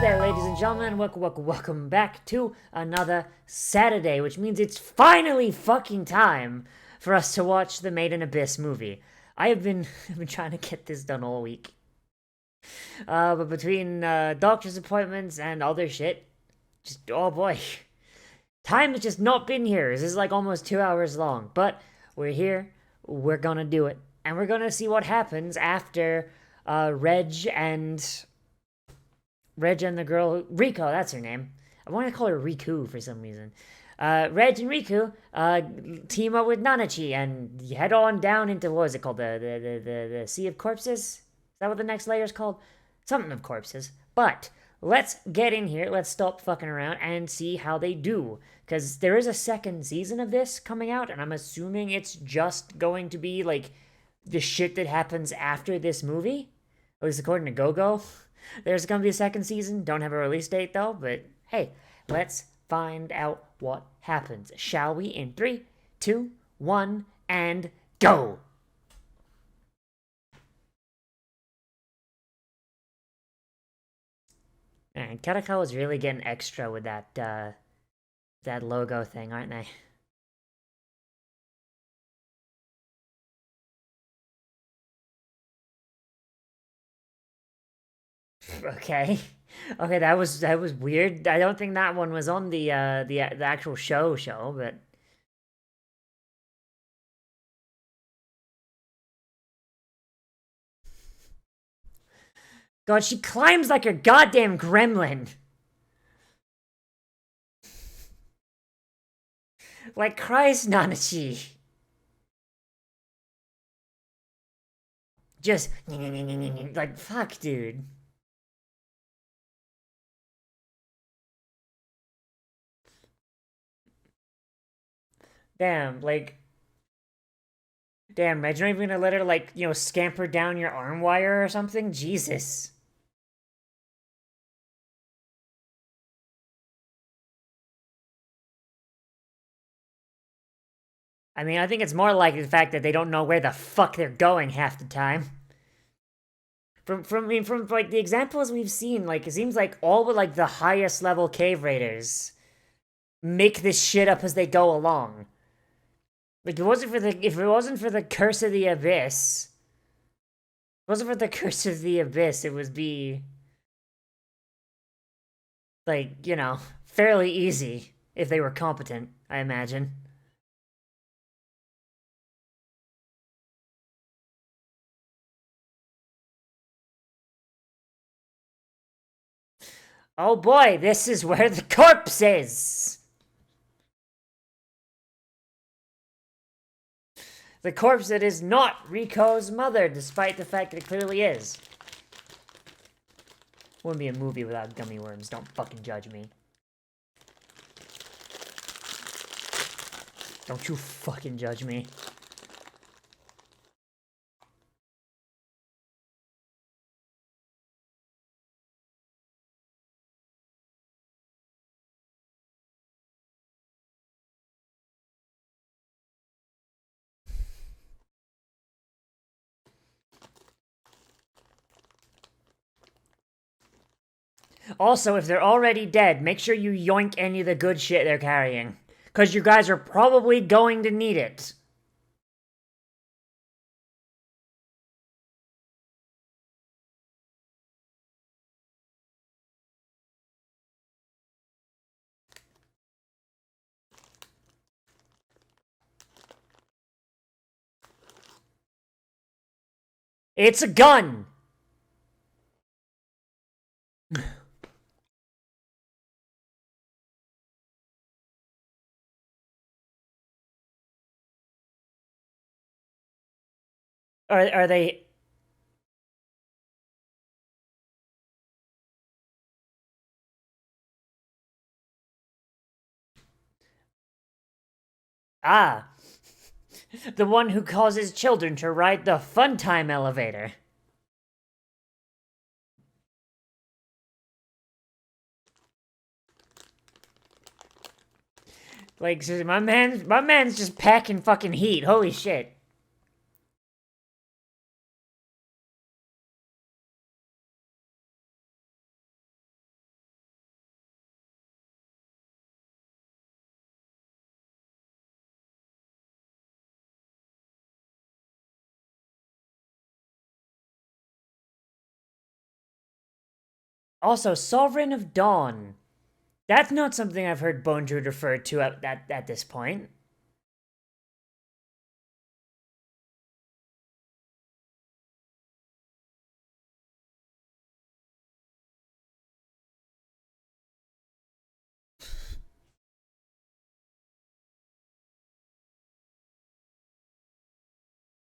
there, ladies and gentlemen. Welcome back to another Saturday, which means it's finally fucking time for us to watch the Made in Abyss movie. I've been trying to get this done all week. But between doctor's appointments and other shit, oh boy. Time has just not been here. This is like almost 2 hours long. But we're here, we're gonna do it. And we're gonna see what happens after Reg and the girl, Rico, that's her name. I want to call her Riku for some reason. Reg and Riku team up with Nanachi and head on down into, what is it called? The Sea of Corpses? Is that what the next layer is called? Something of corpses. But let's get in here, let's stop fucking around and see how they do. Because there is a second season of this coming out, and I'm assuming it's just going to be like the shit that happens after this movie. At least according to GoGo. There's gonna be a second season. Don't have a release date though, but hey, let's find out what happens. Shall we? In 3, 2, 1, and go! Man, Katakao is really getting extra with that logo thing, aren't they? Okay. Okay, that was weird. I don't think that one was on the actual show, but God, she climbs like a goddamn gremlin. Like Christ, Nanachi. Just like fuck, dude. Damn, like... Damn, imagine even gonna let her, like, you know, scamper down your arm wire or something? Jesus. I mean, I think it's more like the fact that they don't know where the fuck they're going half the time. From like, the examples we've seen, like, it seems like all but, like, the highest level cave raiders make this shit up as they go along. Like, if it wasn't for the curse of the abyss, it would be, like, you know, fairly easy if they were competent, I imagine. Oh boy, this is where the corpse is! The corpse that is not Rico's mother, despite the fact that it clearly is. Wouldn't be a movie without gummy worms, don't fucking judge me. Don't you fucking judge me. Also, if they're already dead, make sure you yoink any of the good shit they're carrying. Because you guys are probably going to need it. It's a gun! Are they... Ah. The one who causes children to ride the fun time elevator. Like, seriously, my man's just packing fucking heat. Holy shit. Also, Sovereign of Dawn. That's not something I've heard Bone Druid refer to at this point.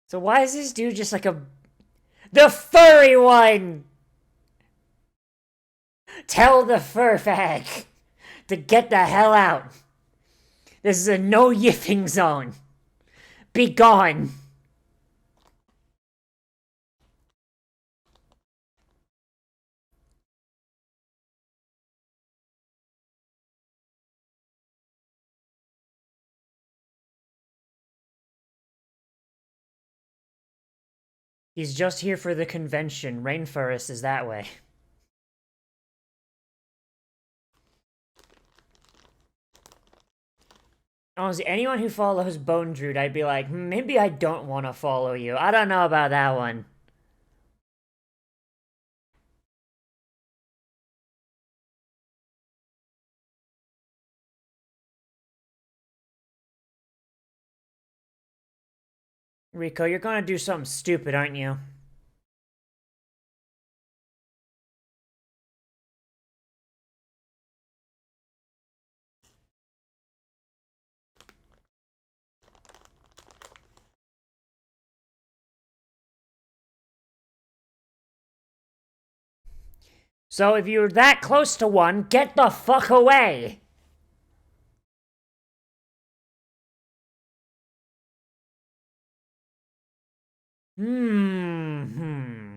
So why is this dude just like the furry one? Tell the fur fag to get the hell out. This is a no yipping zone. Be gone. He's just here for the convention. Rainforest is that way. Honestly, anyone who follows Bone Druid, I'd be like, maybe I don't want to follow you. I don't know about that one. Rico, you're gonna do something stupid, aren't you? So if you're that close to one, get the fuck away! Hmm.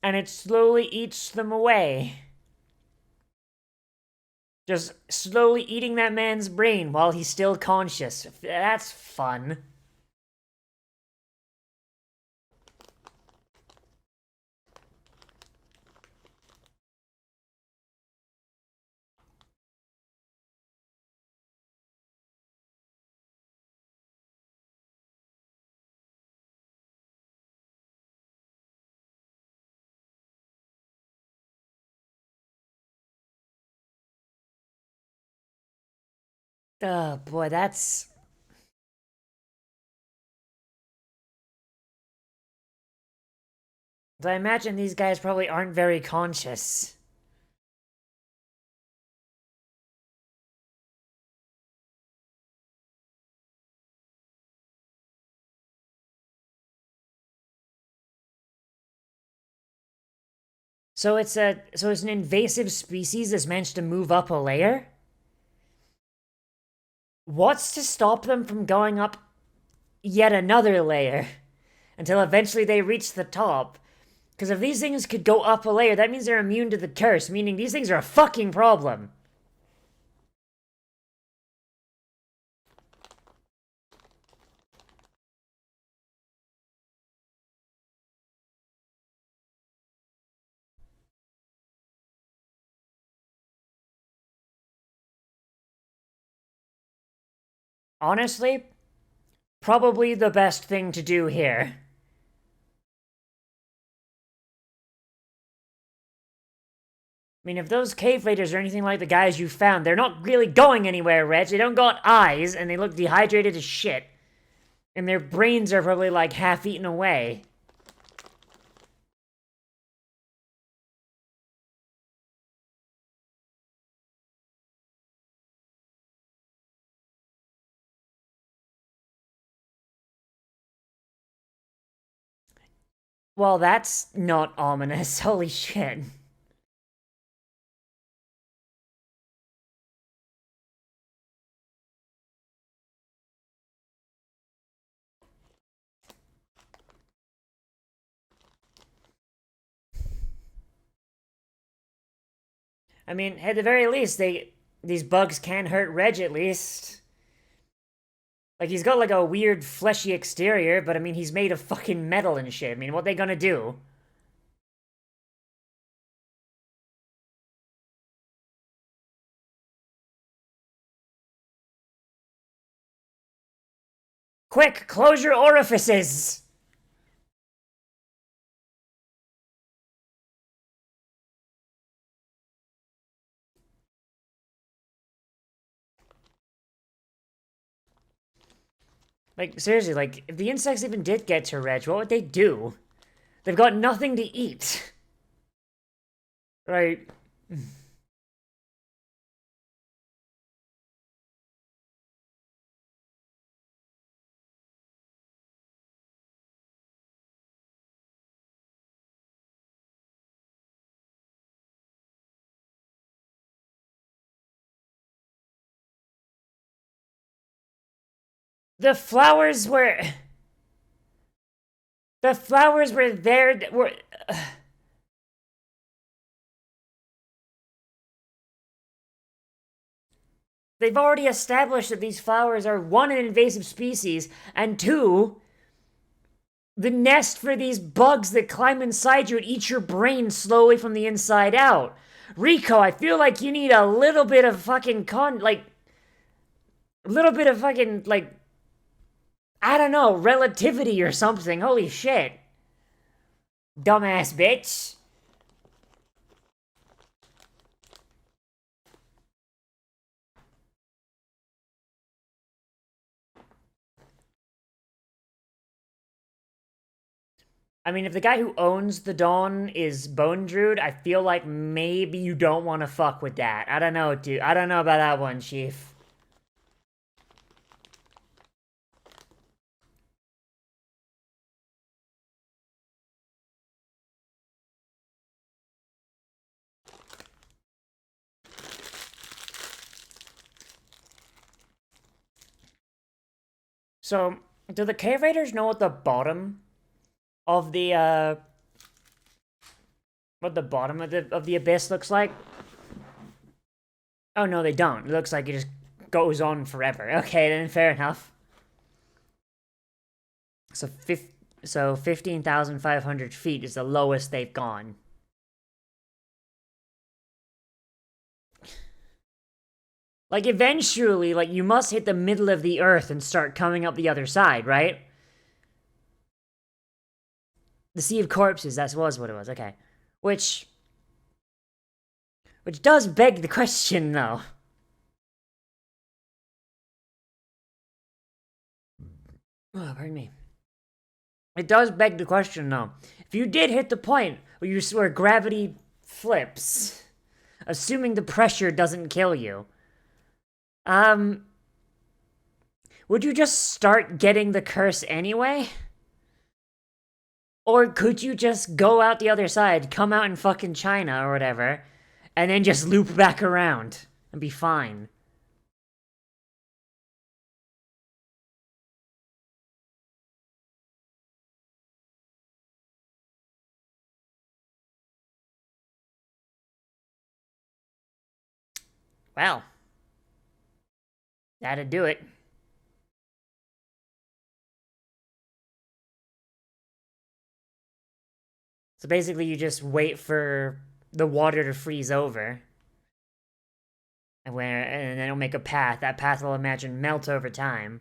And it slowly eats them away. Just slowly eating that man's brain while he's still conscious. That's fun. Oh boy, that's... I imagine these guys probably aren't very conscious. So it's an invasive species that's managed to move up a layer? What's to stop them from going up yet another layer until eventually they reach the top? Because if these things could go up a layer, that means they're immune to the curse, meaning these things are a fucking problem. Honestly, probably the best thing to do here. I mean, if those cave raiders are anything like the guys you found, they're not really going anywhere, Reg. They don't got eyes, and they look dehydrated as shit. And their brains are probably like half eaten away. Well, that's not ominous. Holy shit. I mean, at the very least, these bugs can hurt Reg at least. Like, he's got like a weird fleshy exterior, but I mean, he's made of fucking metal and shit. I mean, what they gonna do? Quick, close your orifices! Like, seriously, like, if the insects even did get to Reg, what would they do? They've got nothing to eat. Right. The flowers were... The flowers were there... Were... They've already established that these flowers are, one, an invasive species, and two, the nest for these bugs that climb inside you and eat your brain slowly from the inside out. Rico, I feel like you need a little bit of fucking a little bit of fucking, like, I don't know, relativity or something. Holy shit. Dumbass bitch. I mean, if the guy who owns the Dawn is Bone Druid, I feel like maybe you don't want to fuck with that. I don't know, dude. I don't know about that one, Chief. So, do the cave raiders know what the bottom of the of the abyss looks like? Oh no, they don't. It looks like it just goes on forever. Okay, then fair enough. So 15,500 feet is the lowest they've gone. Like, eventually, like, you must hit the middle of the earth and start coming up the other side, right? The Sea of Corpses, that was what it was, okay. Which does beg the question, though. Oh, pardon me. It does beg the question, though. If you did hit the point where gravity flips, assuming the pressure doesn't kill you, would you just start getting the curse anyway? Or could you just go out the other side, come out in fucking China or whatever, and then just loop back around and be fine? Well, that'd do it. So basically, you just wait for the water to freeze over. And then it'll make a path. That path will, imagine, melt over time.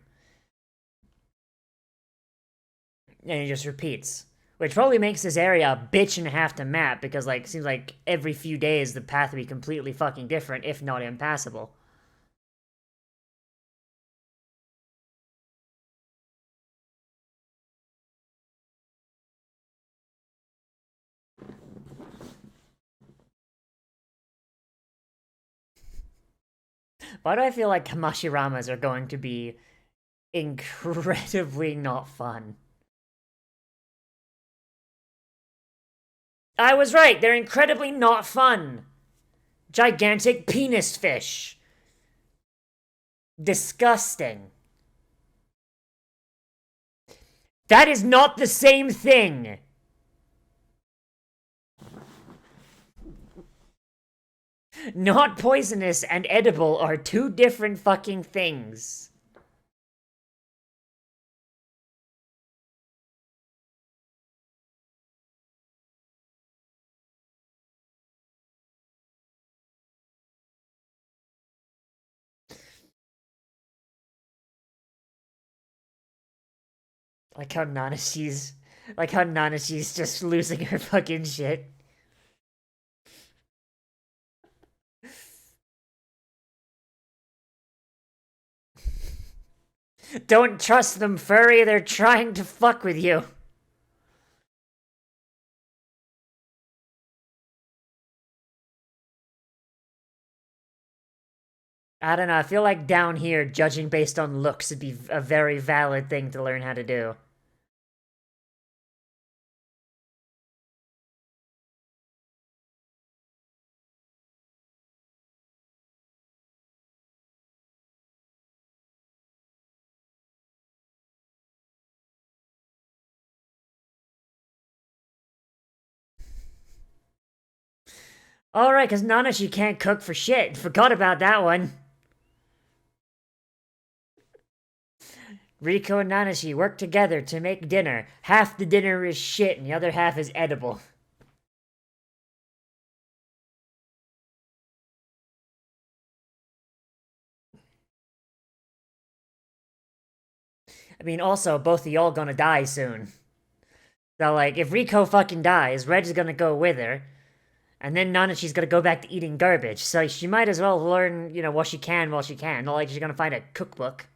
And it just repeats. Which probably makes this area a bitch and a half to map, because, like, it seems like every few days the path would be completely fucking different, if not impassable. Why do I feel like Kamashiramas are going to be incredibly not fun? I was right, they're incredibly not fun. Gigantic penis fish. Disgusting. That is not the same thing. Not poisonous and edible are two different fucking things. Like how Nanashi's just losing her fucking shit. Don't trust them, furry. They're trying to fuck with you. I don't know. I feel like down here, judging based on looks would be a very valid thing to learn how to do. Alright, because Nanashi can't cook for shit. Forgot about that one. Riko and Nanashi work together to make dinner. Half the dinner is shit and the other half is edible. I mean, also, both of y'all gonna die soon. So, like, if Riko fucking dies, Reg is gonna go with her. And then Nanashi's gonna go back to eating garbage. So she might as well learn, what she can while she can. Not like she's gonna find a cookbook.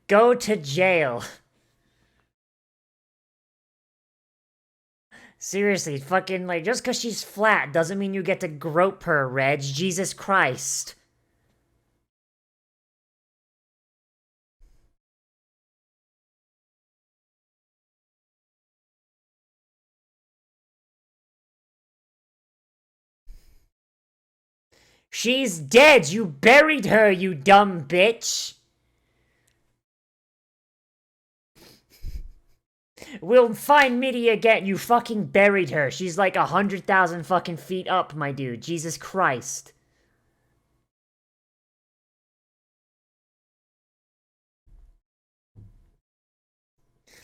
Go to jail. Seriously, fucking, like, just because she's flat doesn't mean you get to grope her, Reg. Jesus Christ. She's dead! You buried her, you dumb bitch! We'll find Mitty again. You fucking buried her. She's like 100,000 fucking feet up, my dude. Jesus Christ.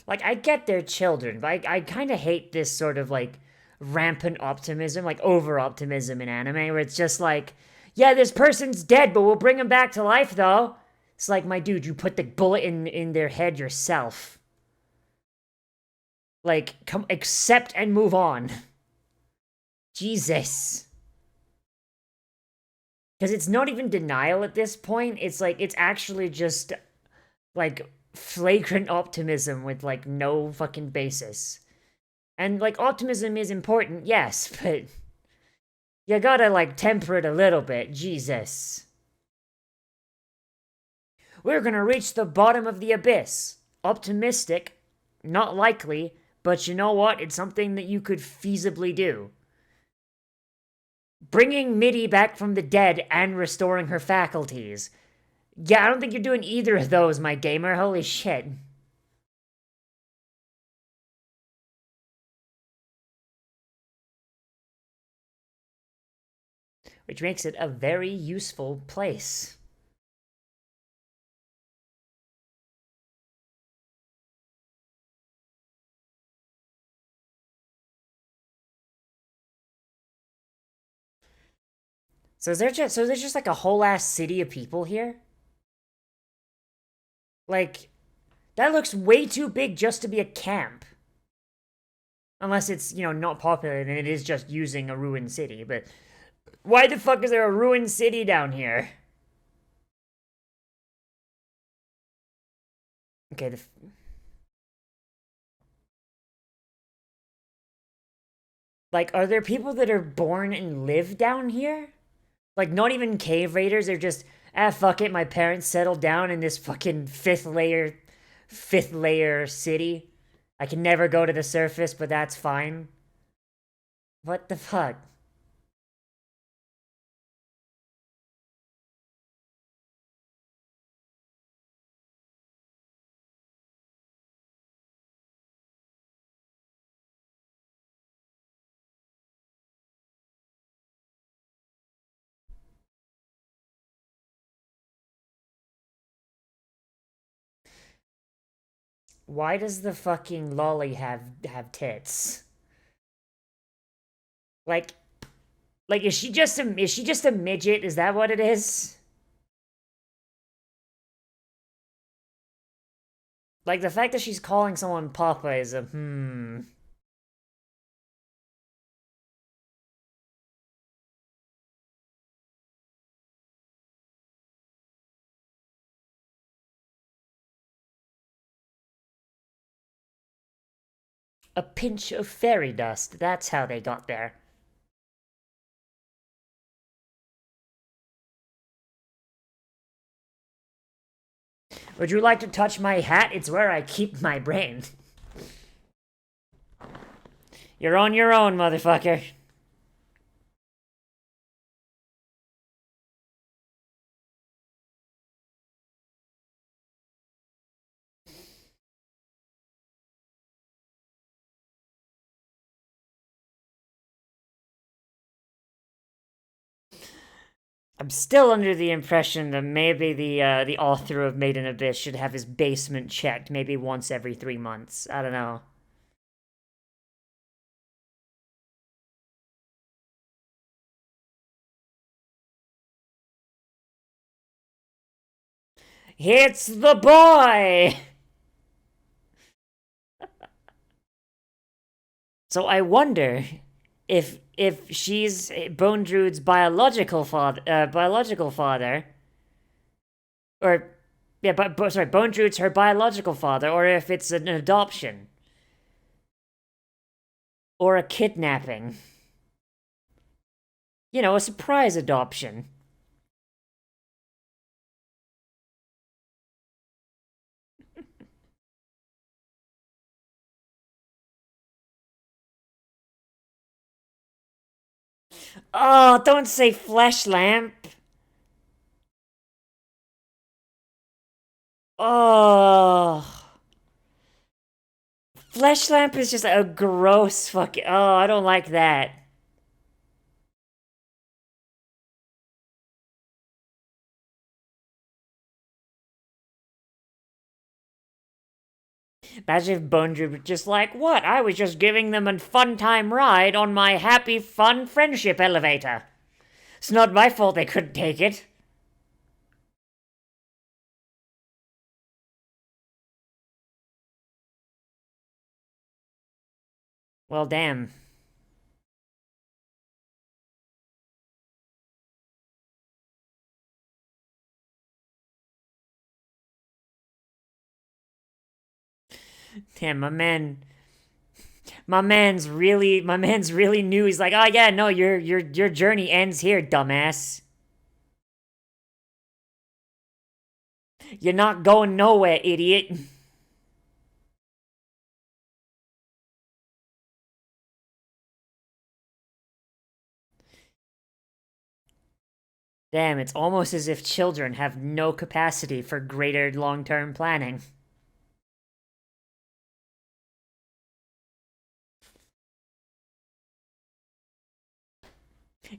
Like, I get they're children, but I kind of hate this sort of, like, rampant optimism, like, over-optimism in anime, where it's just like, yeah, this person's dead, but we'll bring him back to life, though. It's like, my dude, you put the bullet in their head yourself. Like, come, accept and move on. Jesus. Because it's not even denial at this point. It's like, it's actually just, like, flagrant optimism with, like, no fucking basis. And, like, optimism is important, yes, but you gotta, like, temper it a little bit. Jesus. We're gonna reach the bottom of the abyss. Optimistic. Not likely, but you know what? It's something that you could feasibly do. Bringing Mitty back from the dead and restoring her faculties. Yeah, I don't think you're doing either of those, my gamer. Holy shit. Which makes it a very useful place. So there's just like a whole ass city of people here? Like, that looks way too big just to be a camp. Unless it's, not popular and it is just using a ruined city, but why the fuck is there a ruined city down here? Okay, like, are there people that are born and live down here? Like, not even cave raiders, they're just, fuck it, my parents settled down in this fucking fifth layer city. I can never go to the surface, but that's fine. What the fuck? Why does the fucking lolly have tits? Like, is she just a midget? Is that what it is? Like, the fact that she's calling someone Papa is a A pinch of fairy dust. That's how they got there. Would you like to touch my hat? It's where I keep my brain. You're on your own, motherfucker. I'm still under the impression that maybe the author of Made in Abyss should have his basement checked maybe once every 3 months. I don't know. It's the boy! So I wonder if she's Bone Druid's biological father, or yeah, but sorry, Bone Druid's her biological father, or if it's an adoption or a kidnapping. You know, a surprise adoption. Oh, don't say flesh lamp. Oh. Flesh lamp is just a gross fucking. Oh, I don't like that. Imagine if Bone Druid was just like, what? I was just giving them a fun time ride on my happy, fun friendship elevator. It's not my fault they couldn't take it. Well, damn. Damn, my man's really new. He's like, oh yeah, no, your journey ends here, dumbass. You're not going nowhere, idiot. Damn, it's almost as if children have no capacity for greater long-term planning.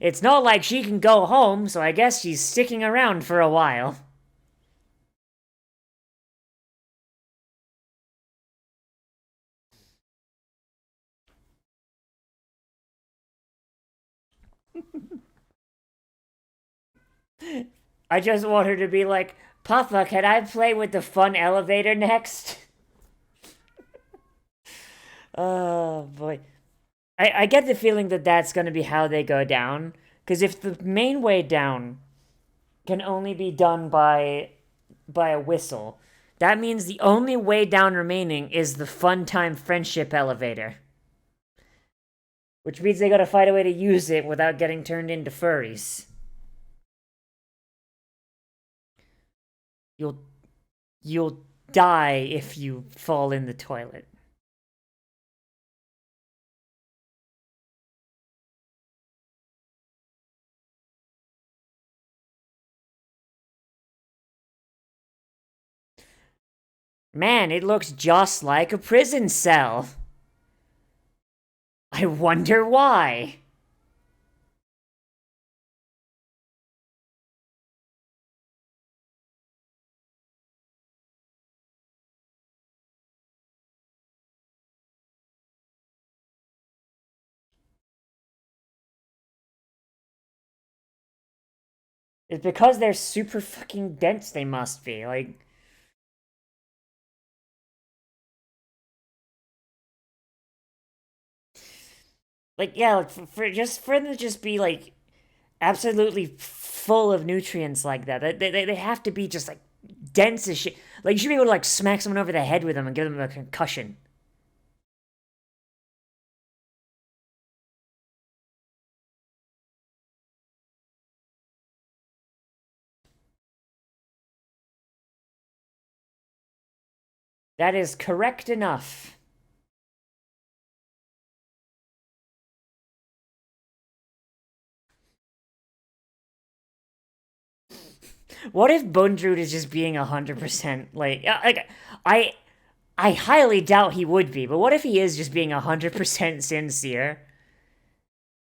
It's not like she can go home, so I guess she's sticking around for a while. I just want her to be like, Papa, can I play with the fun elevator next? Oh boy. I get the feeling that that's going to be how they go down. Because if the main way down can only be done by a whistle, that means the only way down remaining is the fun time friendship elevator. Which means they gotta find a way to use it without getting turned into furries. You'll you'll die if you fall in the toilet. Man, it looks just like a prison cell. I wonder why. It's because they're super fucking dense, they must be. Yeah, for them to just be, absolutely full of nutrients like that. They have to be just, dense as shit. You should be able to, smack someone over the head with them and give them a concussion. That is correct enough. What if Bundrud is just being 100% I I highly doubt he would be, but what if he is just being 100% sincere?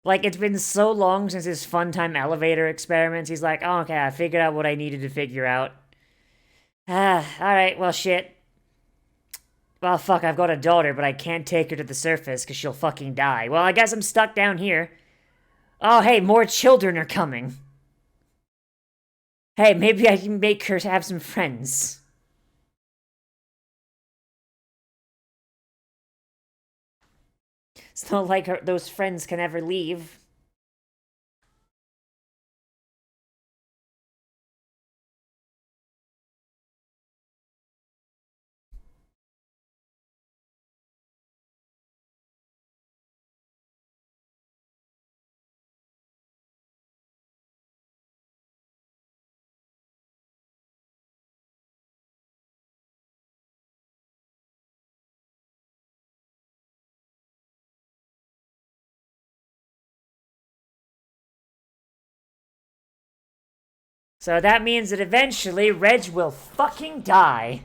It's been so long since his fun time elevator experiments. He's like, oh, okay, I figured out what I needed to figure out. Alright, well, shit. Well, fuck, I've got a daughter, but I can't take her to the surface because she'll fucking die. Well, I guess I'm stuck down here. Oh, hey, more children are coming. Hey, maybe I can make her have some friends. It's not like those friends can ever leave. So that means that eventually Reg will fucking die.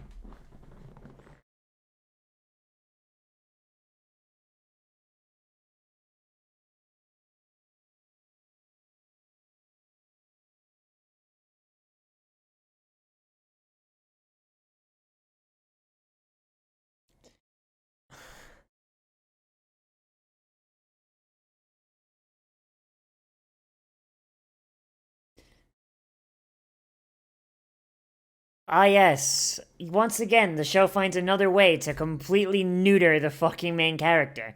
Ah, yes. Once again, the show finds another way to completely neuter the fucking main character.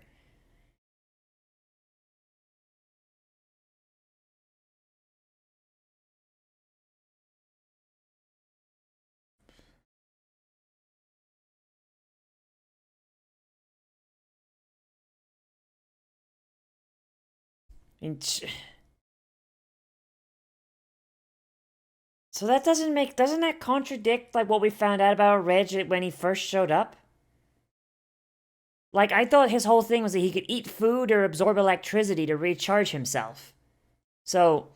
So that doesn't that contradict what we found out about Reg when he first showed up? I thought his whole thing was that he could eat food or absorb electricity to recharge himself. So,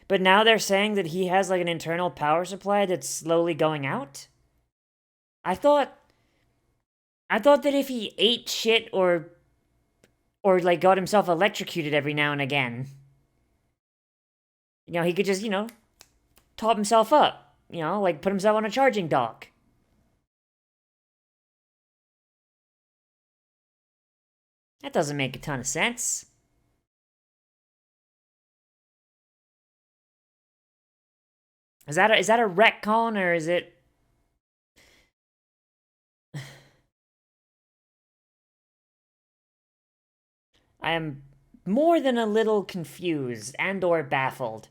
but now they're saying that he has an internal power supply that's slowly going out? I thought that if he ate shit or got himself electrocuted every now and again, he could just, top himself up, put himself on a charging dock. That doesn't make a ton of sense. Is that a retcon or is it? I am more than a little confused and or baffled.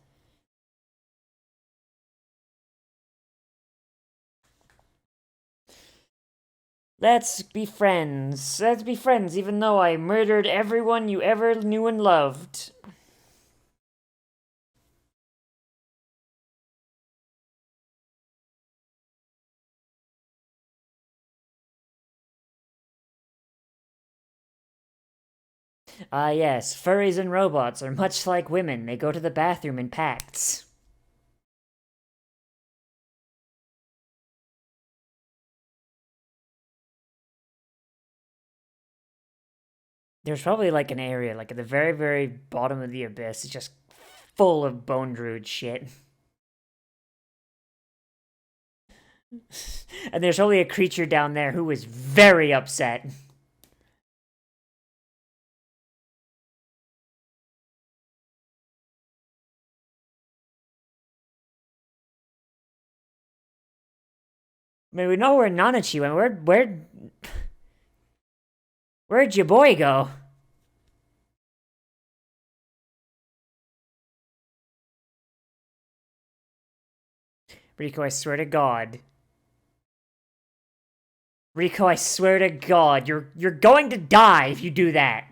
Let's be friends. Let's be friends, even though I murdered everyone you ever knew and loved. Ah, yes, furries and robots are much like women. They go to the bathroom in pacts. There's probably an area, at the very, very bottom of the abyss, it's just full of bone druid shit. And there's only a creature down there who is very upset. I mean, we know where Nanachi went. Where'd your boy go? Rico, I swear to God. Rico, I swear to God, you're going to die if you do that.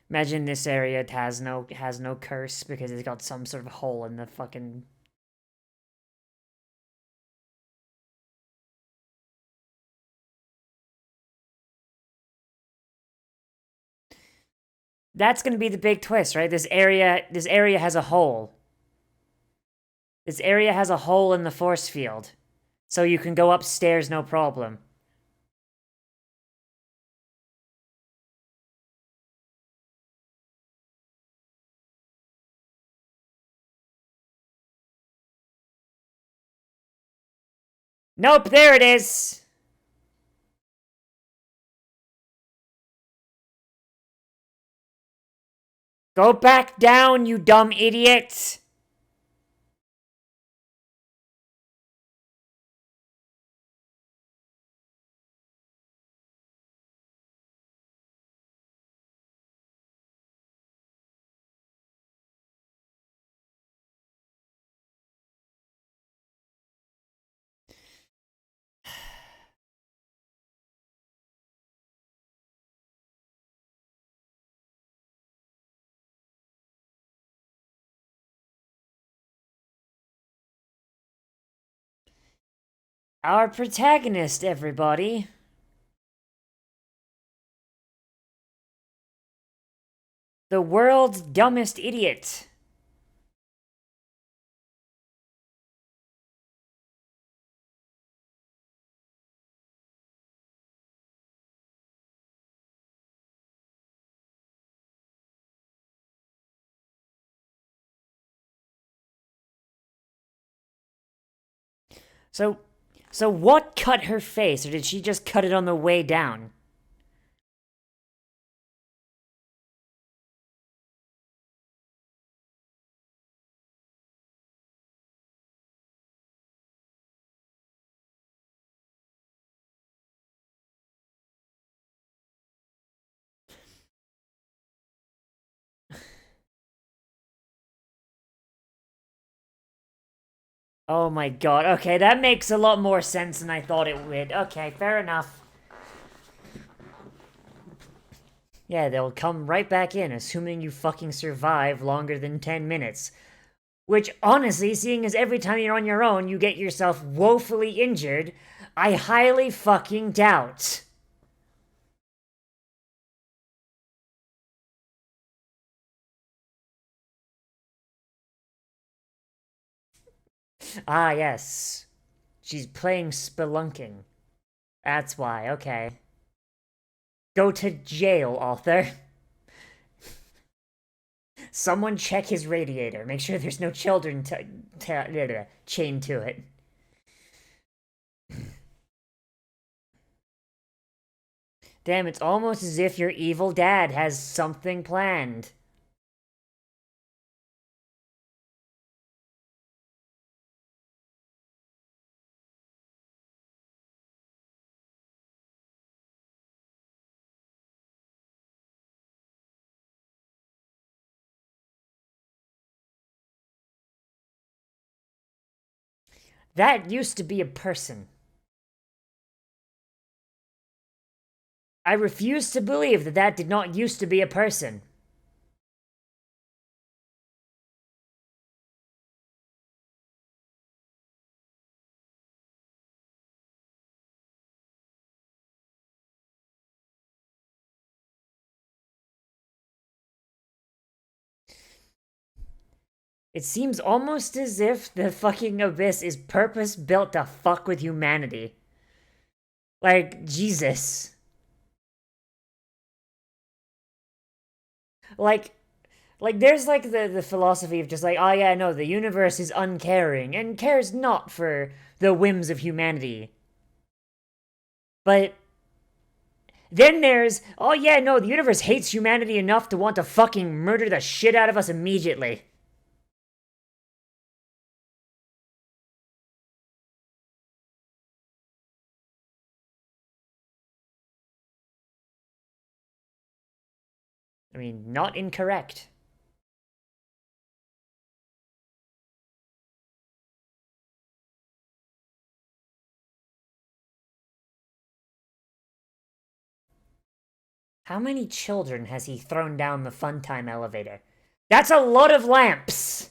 Imagine this area has no curse because it's got some sort of hole in the fucking. That's gonna be the big twist, right? This area has a hole. This area has a hole in the force field. So you can go upstairs no problem. Nope, there it is! Go back down, you dumb idiot! Our protagonist, everybody. The world's dumbest idiot. So what cut her face, or did she just cut it on the way down? Oh my god, okay, that makes a lot more sense than I thought it would. Okay, fair enough. Yeah, they'll come right back in, assuming you fucking survive longer than 10 minutes. Which, honestly, seeing as every time you're on your own, you get yourself woefully injured, I highly fucking doubt. Ah, yes. She's playing spelunking. That's why, okay. Go to jail, Arthur. Someone check his radiator. Make sure there's no children chained to it. Damn, it's almost as if your evil dad has something planned. That used to be a person. I refuse to believe that that did not used to be a person. It seems almost as if the fucking abyss is purpose built to fuck with humanity. Like, Jesus. Like, there's like the philosophy of just like, oh yeah, no, the universe is uncaring and cares not for the whims of humanity. But Then there's, oh yeah, no, the universe hates humanity enough to want to fucking murder the shit out of us immediately. I mean, not incorrect. How many children has he thrown down the Funtime elevator? That's a lot of lamps!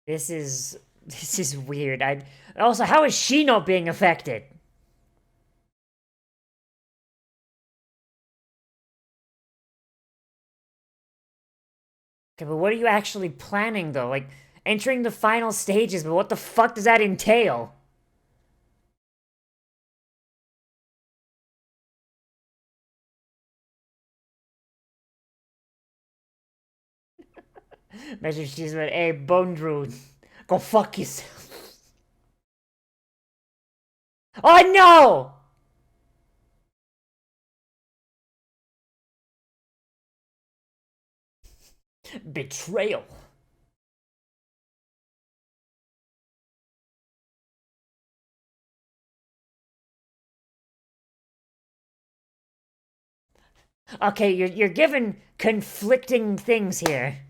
This is weird. Also, how is she not being affected? Okay, but what are you actually planning though? Like entering the final stages, but what the fuck does that entail? Imagine she's like, hey, Bone Druid, go fuck yourself. Oh no! Betrayal. Okay, you're given conflicting things here.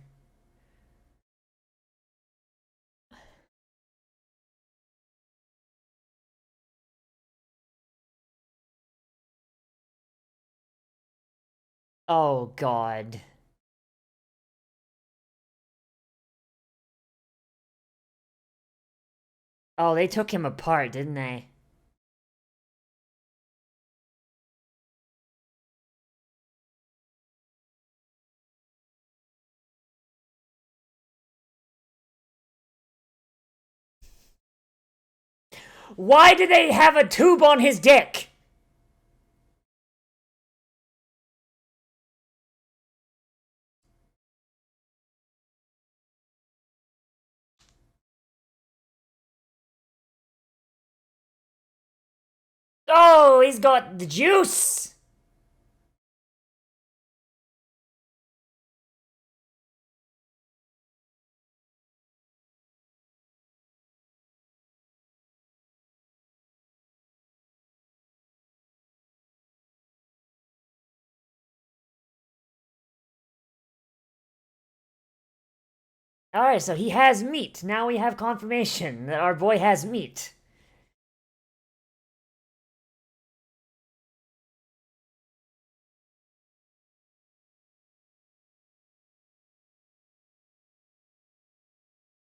Oh god. Oh, they took him apart, didn't they? Why do they have a tube on his dick? Oh, he's got the juice! Alright, so he has meat. Now we have confirmation that our boy has meat.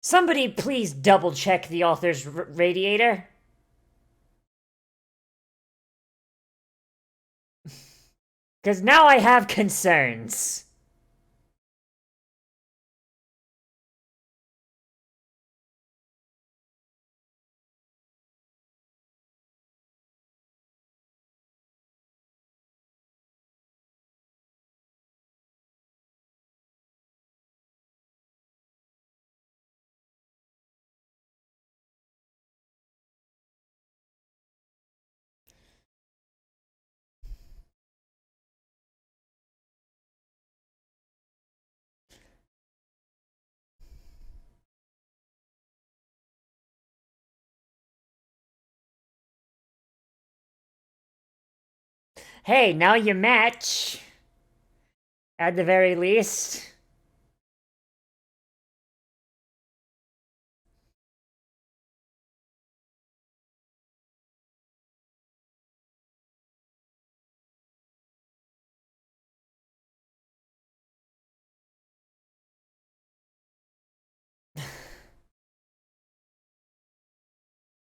Somebody please double check the author's radiator. Because now I have concerns. Hey, now you match. At the very least.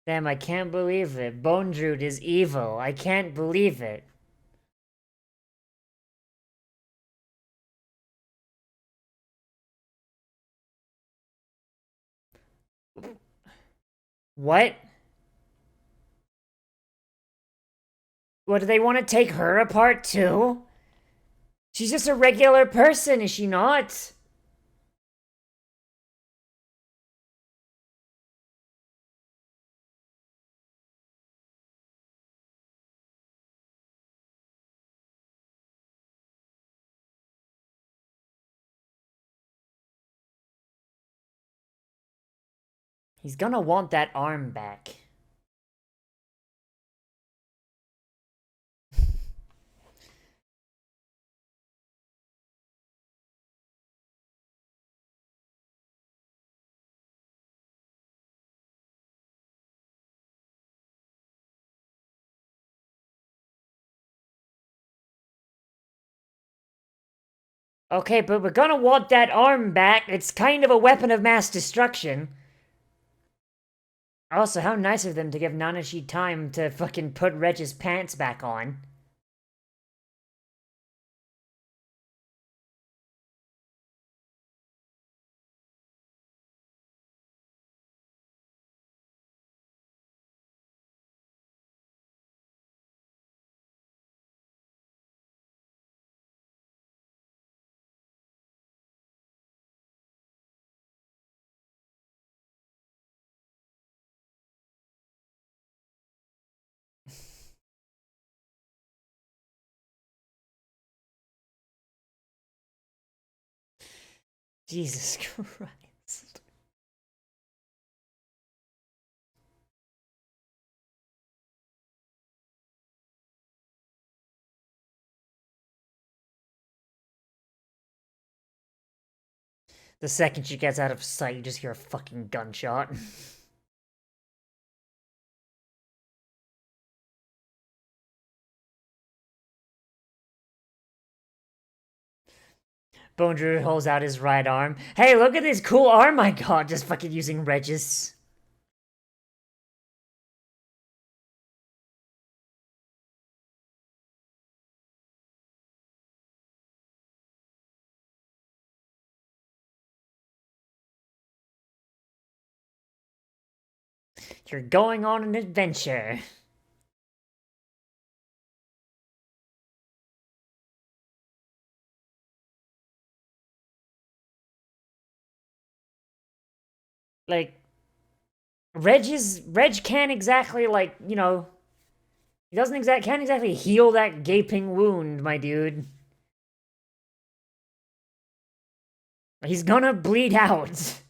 Damn, I can't believe it. Bone Druid is evil. I can't believe it. What? What, do they want to take her apart too? She's just a regular person, is she not? He's gonna want that arm back. Okay, but we're gonna want that arm back. It's kind of a weapon of mass destruction. Also, how nice of them to give Nanashi time to fucking put Reg's pants back on. Jesus Christ. The second she gets out of sight, you just hear a fucking gunshot. Bone Druid holds out his right arm. Hey, look at this cool arm I got, just fucking using Regis. You're going on an adventure. Like, Reg can't exactly, like, you know, he can't exactly heal that gaping wound, my dude. He's gonna bleed out.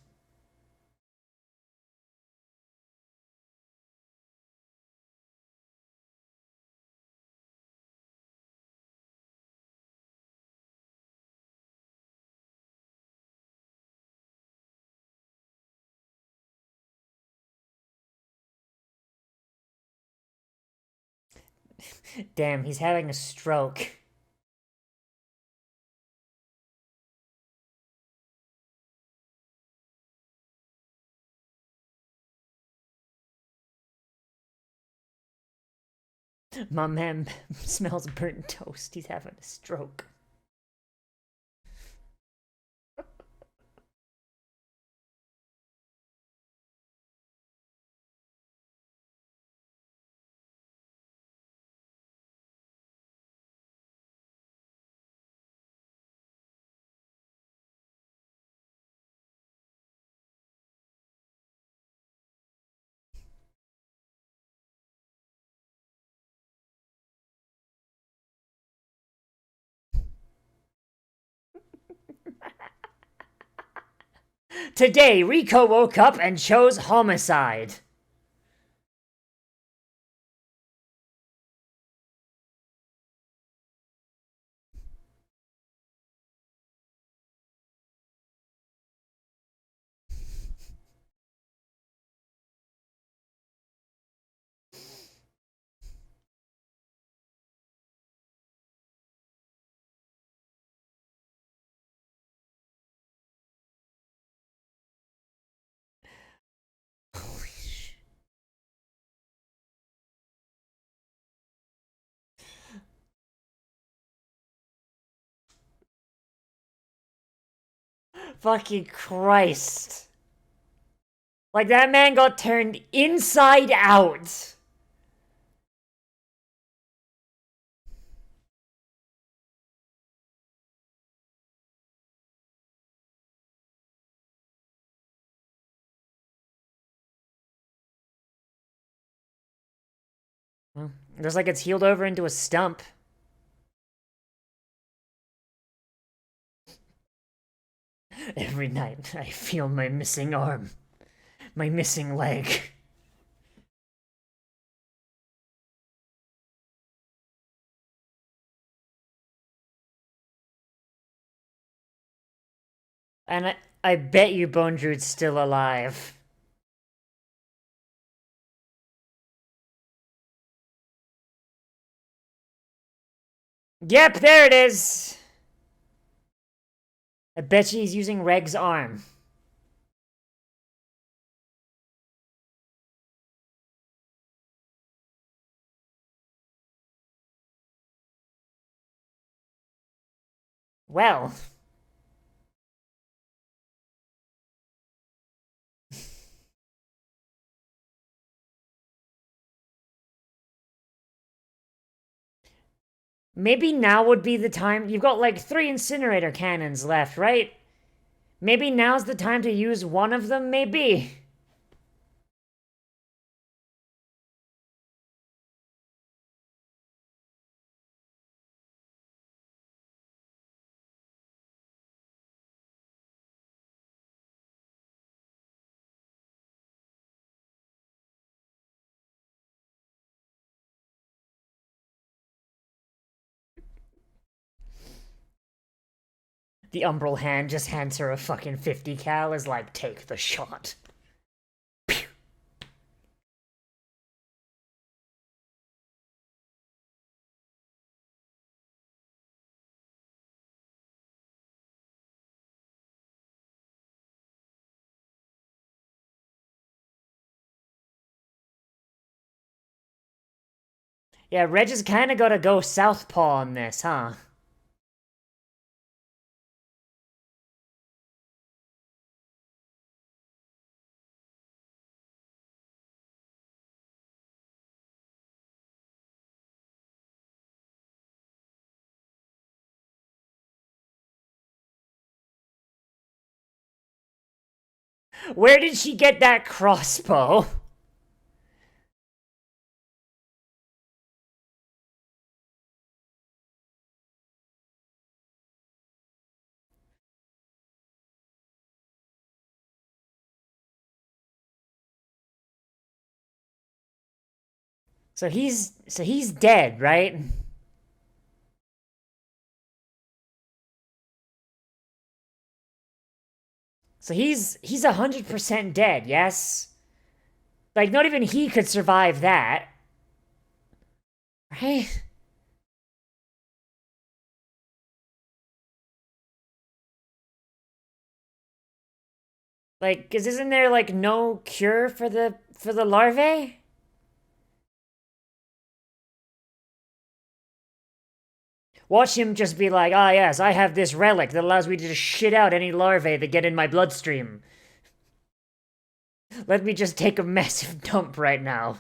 Damn, he's having a stroke. My man smells burnt toast. He's having a stroke. Today, Rico woke up and chose homicide. Holy shit. Fucking Christ. Like, that man got turned inside out. Well, looks like it's healed over into a stump. Every night, I feel my missing arm. My missing leg. And I bet you Bone still alive. Yep, there it is! I bet you he's using Reg's arm. Well. Maybe now would be the time. You've got like 3 incinerator cannons left, right? Maybe now's the time to use one of them, maybe? The Umbral hand just hands her a fucking 50 cal, is like, take the shot. Yeah, Reg has kinda gotta go southpaw on this, huh? Where did she get that crossbow? So he's dead, right? So he's 100% dead, yes? Like, not even he could survive that. Right? Like, 'cause isn't there, like, no cure for the larvae? Watch him just be like, ah, yes, I have this relic that allows me to just shit out any larvae that get in my bloodstream. Let me just take a massive dump right now.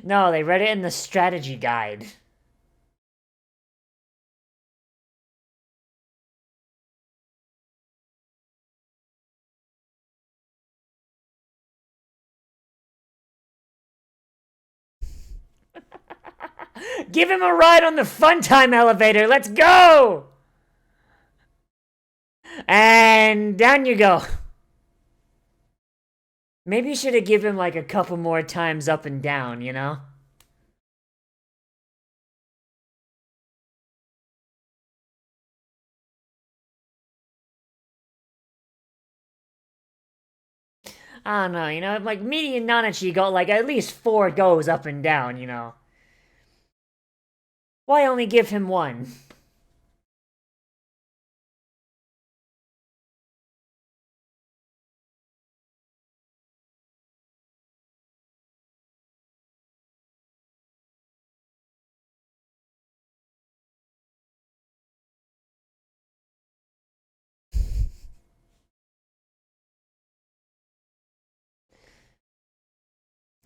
No, they read it in the strategy guide. Give him a ride on the fun time elevator. Let's go! And down you go. Maybe you should have given him like a couple more times up and down, you know? I don't know, you know? Like, me and Nanachi got like at least 4 goes up and down, you know? Why only give him one?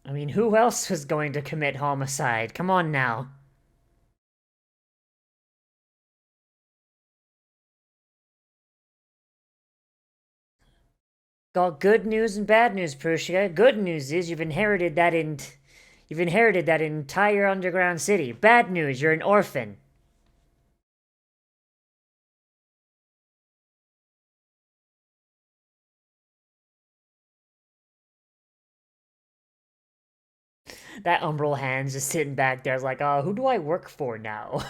I mean, who else was going to commit homicide? Come on now. Got good news and bad news, Prushka. Good news is you've inherited that entire underground city. Bad news, you're an orphan. That Umbral Hand's just sitting back there like, oh, who do I work for now?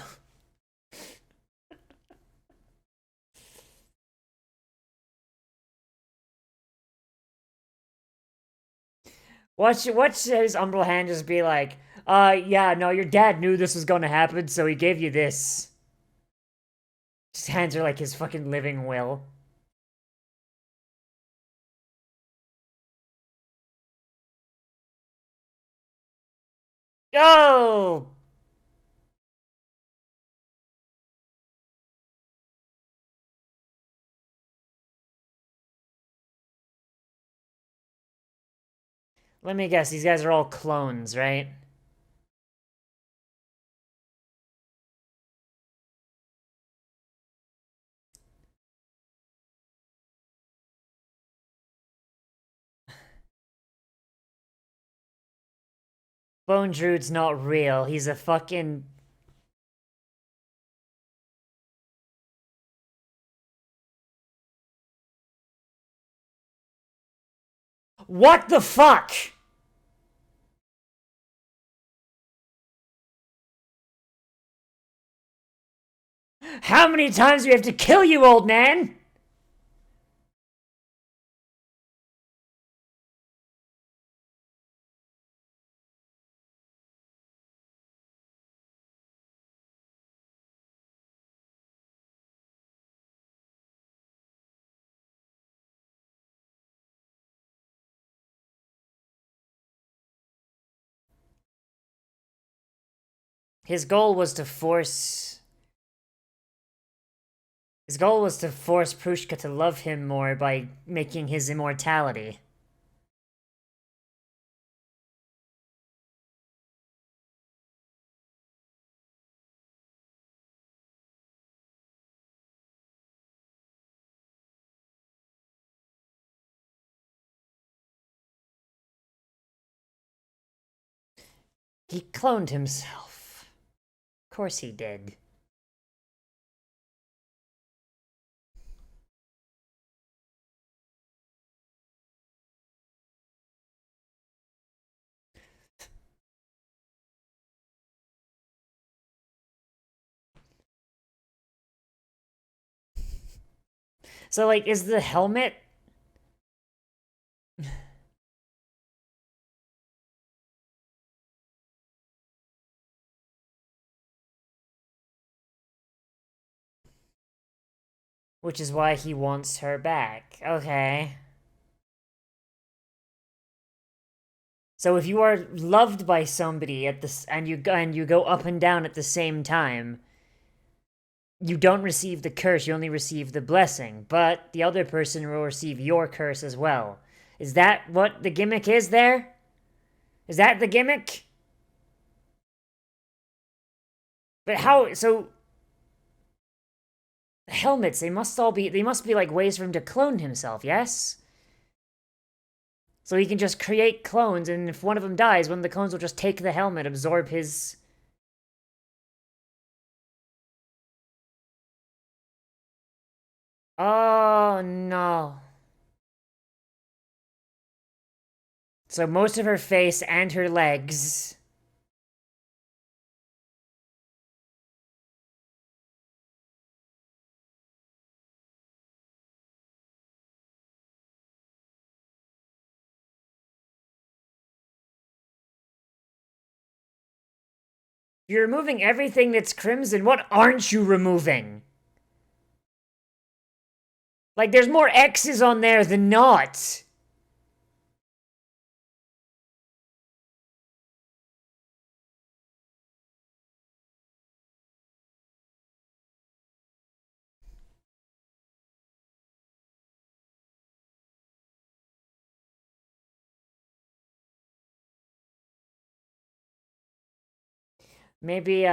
Watch his Umbral Hand just be like, yeah, no, your dad knew this was gonna happen, so he gave you this. Just hands her like his fucking living will. Oh! Let me guess, these guys are all clones, right? Bone Druid's not real. He's a fucking... What the fuck? How many times do we have to kill you, old man? His goal was to force... His goal was to force Prushka to love him more by making his immortality. He cloned himself. Of course he did. So, like, is the helmet... Which is why he wants her back. Okay. So if you are loved by somebody at this and you go up and down at the same time, you don't receive the curse, you only receive the blessing, but the other person will receive your curse as well. Is that what the gimmick is there? Is that the gimmick? But how, so... The helmets, they must be like ways for him to clone himself, yes? So he can just create clones, and if one of them dies, one of the clones will just take the helmet, absorb his... Oh, no. So most of her face and her legs... You're removing everything that's crimson. What aren't you removing? Like, there's more X's on there than not. Maybe,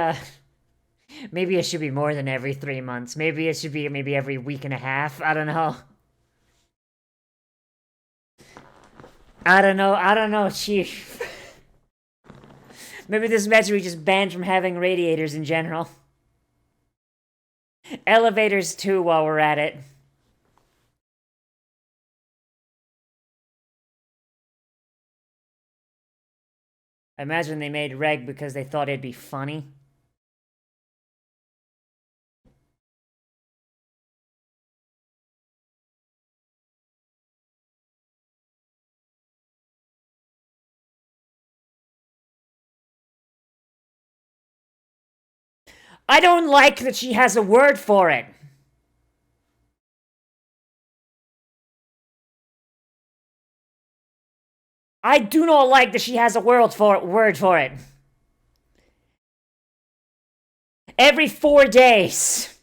maybe it should be more than every 3 months. Maybe it should be maybe every week and a half. I don't know. I don't know, Chief. Maybe this meant to be just banned from having radiators in general. Elevators too, while we're at it. I imagine they made Reg because they thought it'd be funny. I don't like that she has a word for it. I do not like that she has a word for it. Every 4 days.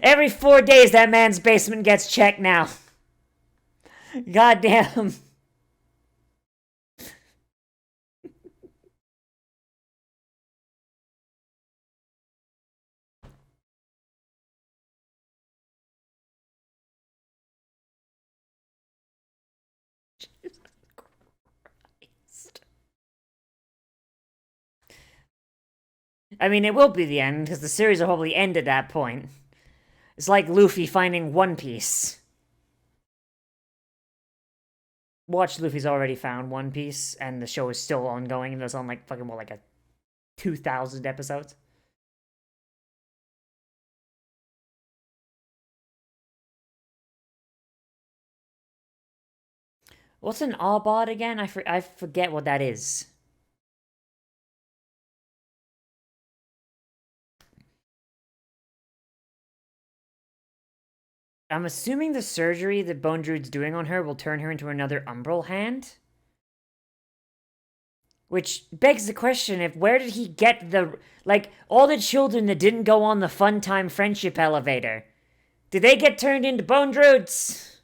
Every 4 days that man's basement gets checked now. Goddamn. I mean, it will be the end, because the series will probably end at that point. It's like Luffy finding One Piece. Watch, Luffy's already found One Piece, and the show is still ongoing, and there's on, like, fucking, what, like, a 2,000 episodes? What's an Arbod again? I forget what that is. I'm assuming the surgery that Bone Druid's doing on her will turn her into another Umbral Hand? Which begs the question if where did he get the... Like, all the children that didn't go on the Fun Time Friendship Elevator, did they get turned into Bone Druids?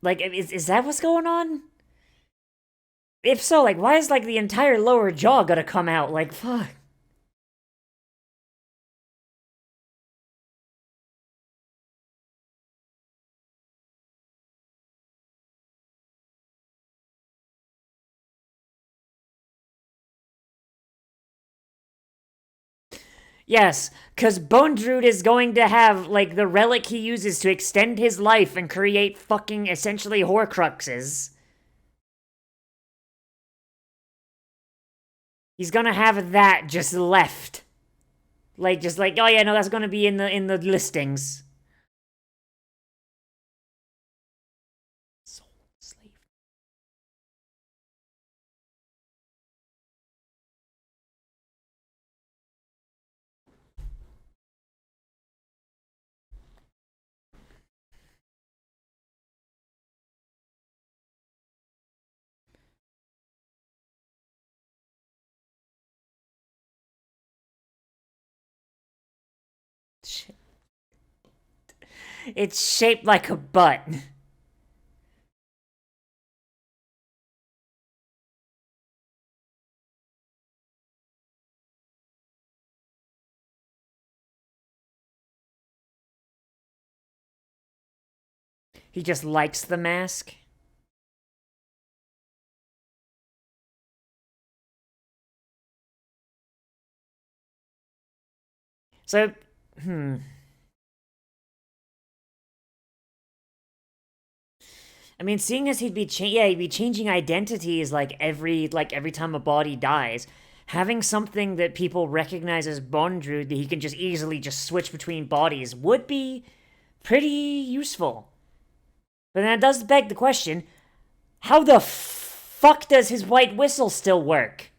Like, is that what's going on? If so, like, why is, like, the entire lower jaw gonna come out? Like, fuck. Yes, because Bone Druid is going to have, like, the relic he uses to extend his life and create fucking, essentially, Horcruxes. He's gonna have that just left. Like, just like, oh yeah, no, that's gonna be in the listings. Soul slave. It's shaped like a butt. He just likes the mask. So, I mean, seeing as he'd be changing identities like every time a body dies, having something that people recognize as Bone Druid that he can just easily just switch between bodies would be pretty useful. But then it does beg the question, how the fuck does his white whistle still work?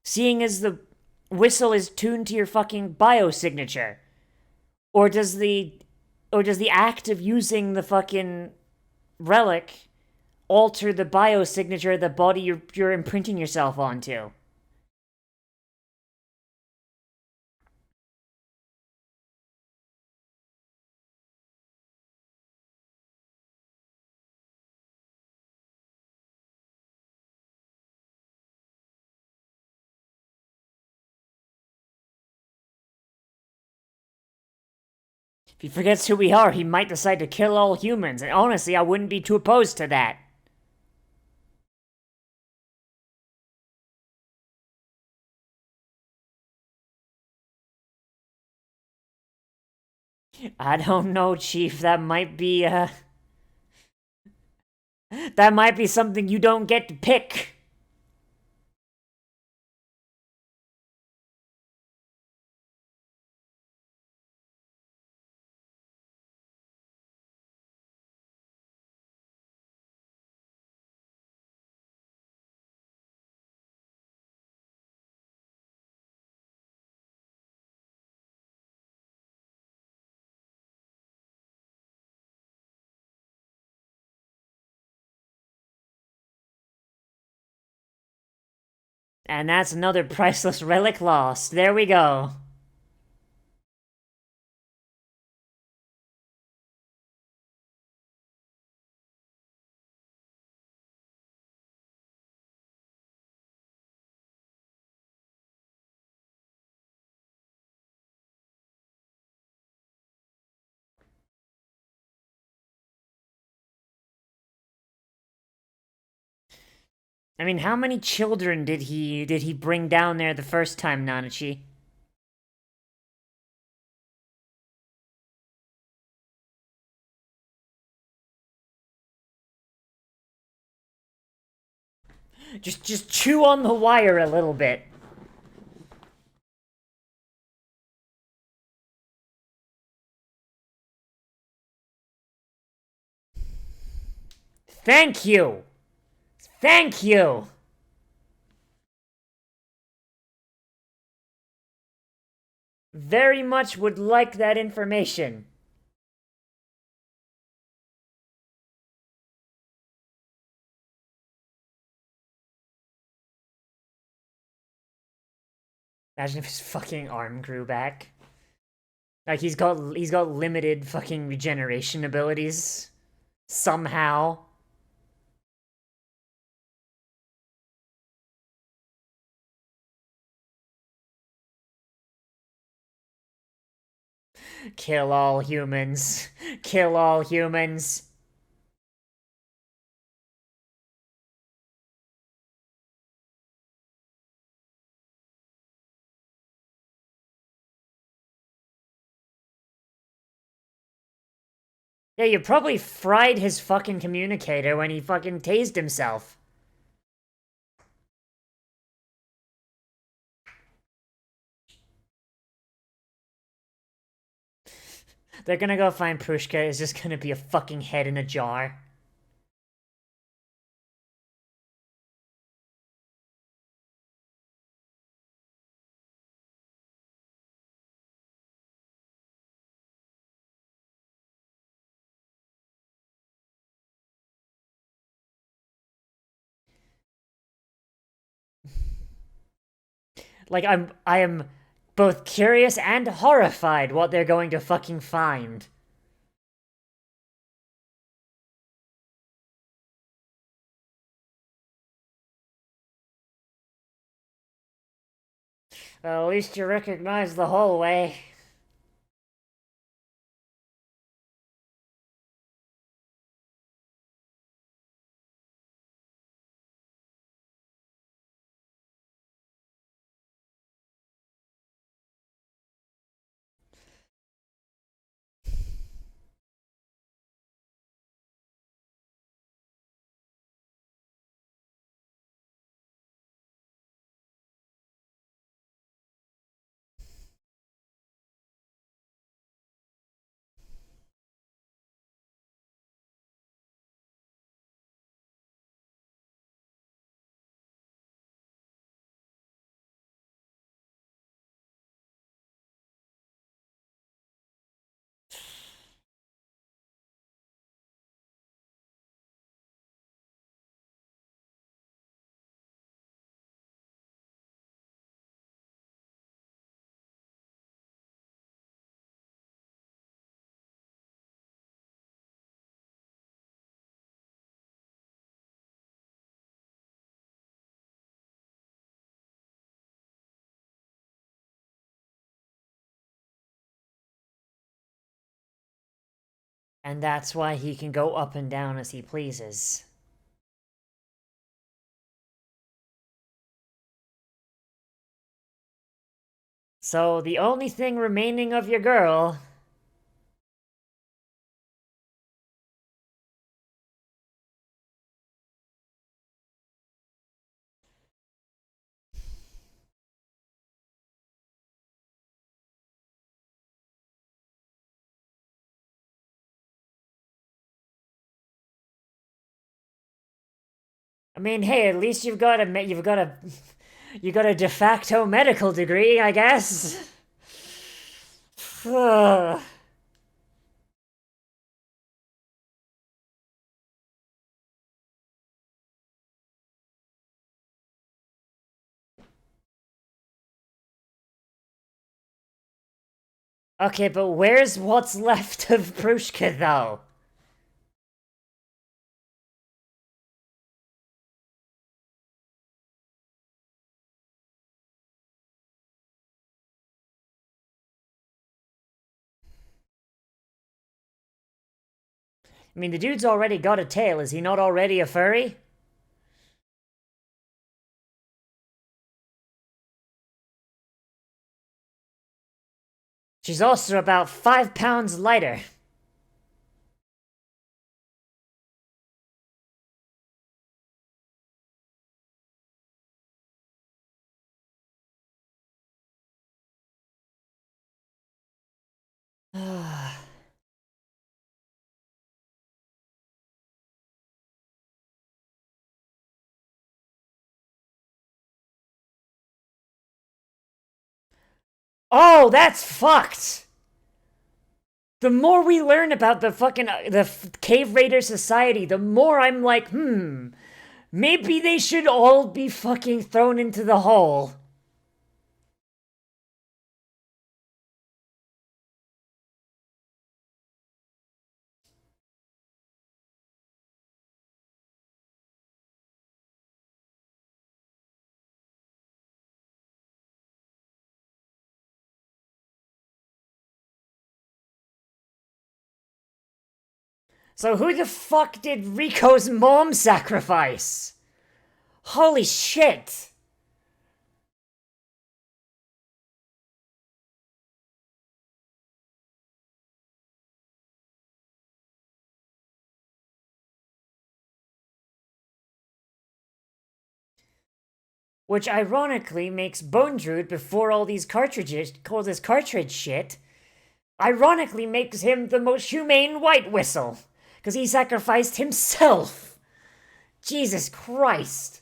Seeing as the whistle is tuned to your fucking biosignature. Or does the Or does the act of using the fucking relic alter the biosignature of the body you're imprinting yourself onto? If he forgets who we are, he might decide to kill all humans, and honestly, I wouldn't be too opposed to that. I don't know, Chief. That might be something you don't get to pick. And that's another priceless relic lost. There we go. I mean, how many children did he bring down there the first time, Nanachi? Just chew on the wire a little bit. Thank you. Thank you. Very much would like that information. Imagine if his fucking arm grew back. Like he's got limited fucking regeneration abilities somehow. Kill all humans. Kill all humans. Yeah, you probably fried his fucking communicator when he fucking tased himself. They're gonna go find Prushka. It's just gonna be a fucking head in a jar. Like, I am both curious and horrified what they're going to fucking find. Well, at least you recognize the hallway. And that's why he can go up and down as he pleases. So the only thing remaining of your girl... I mean, hey, at least you've got a de facto medical degree, I guess. Okay, but where's what's left of Prushka, though? I mean, the dude's already got a tail. Is he not already a furry? She's also about 5 pounds lighter. Oh, that's fucked! The more we learn about the fucking Cave Raider Society, the more I'm like, maybe they should all be fucking thrown into the hole. So who the fuck did Rico's mom sacrifice? Holy shit! Which ironically makes Bone Druid, before all this cartridge shit, ironically makes him the most humane White Whistle. Because he sacrificed himself. Jesus Christ.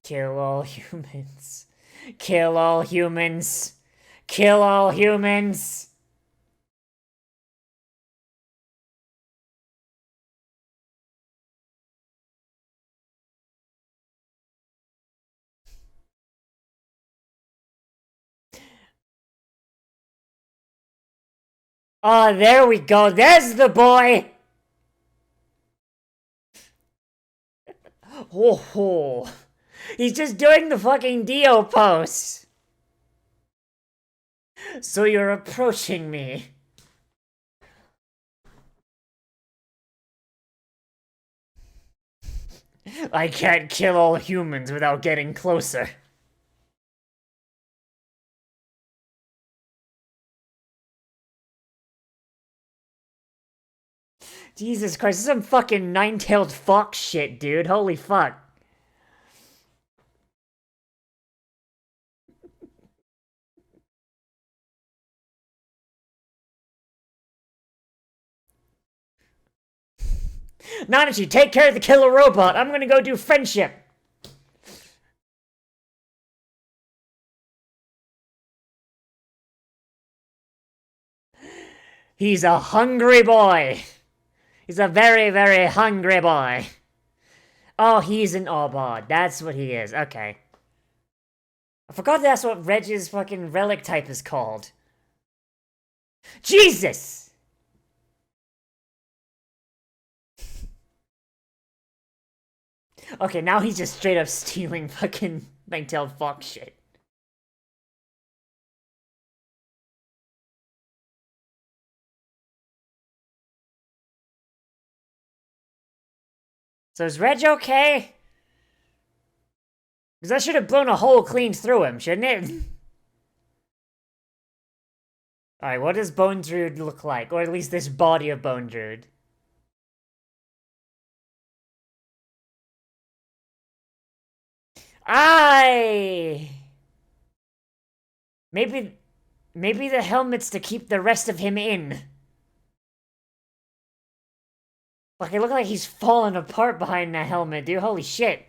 Kill all humans. Kill all humans. Kill all humans. Oh, there we go. There's the boy. Oh. He's just doing the fucking Dio pose. So you're approaching me. I can't kill all humans without getting closer. Jesus Christ, this is some fucking nine-tailed fox shit, dude. Holy fuck. Nanachi, take care of the killer robot. I'm gonna go do friendship. He's a hungry boy. He's a very, very hungry boy. Oh, he's an Obod. That's what he is. Okay. I forgot that's what Reg's fucking relic type is called. Jesus! Okay, now he's just straight up stealing fucking Ninetale Fox shit. So is Reg okay? Because I should have blown a hole clean through him, shouldn't it? Alright, what does Bone Druid look like? Or at least this body of Bone Druid. Maybe the helmet's to keep the rest of him in. Like, it looked like he's falling apart behind that helmet, dude. Holy shit.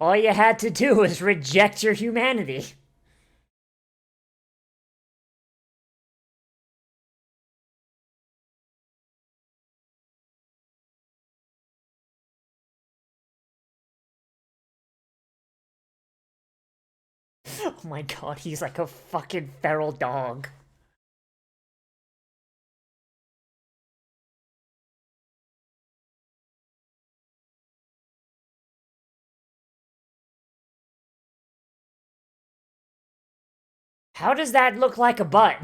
All you had to do was reject your humanity. Oh my god, he's like a fucking feral dog. How does that look like a butt?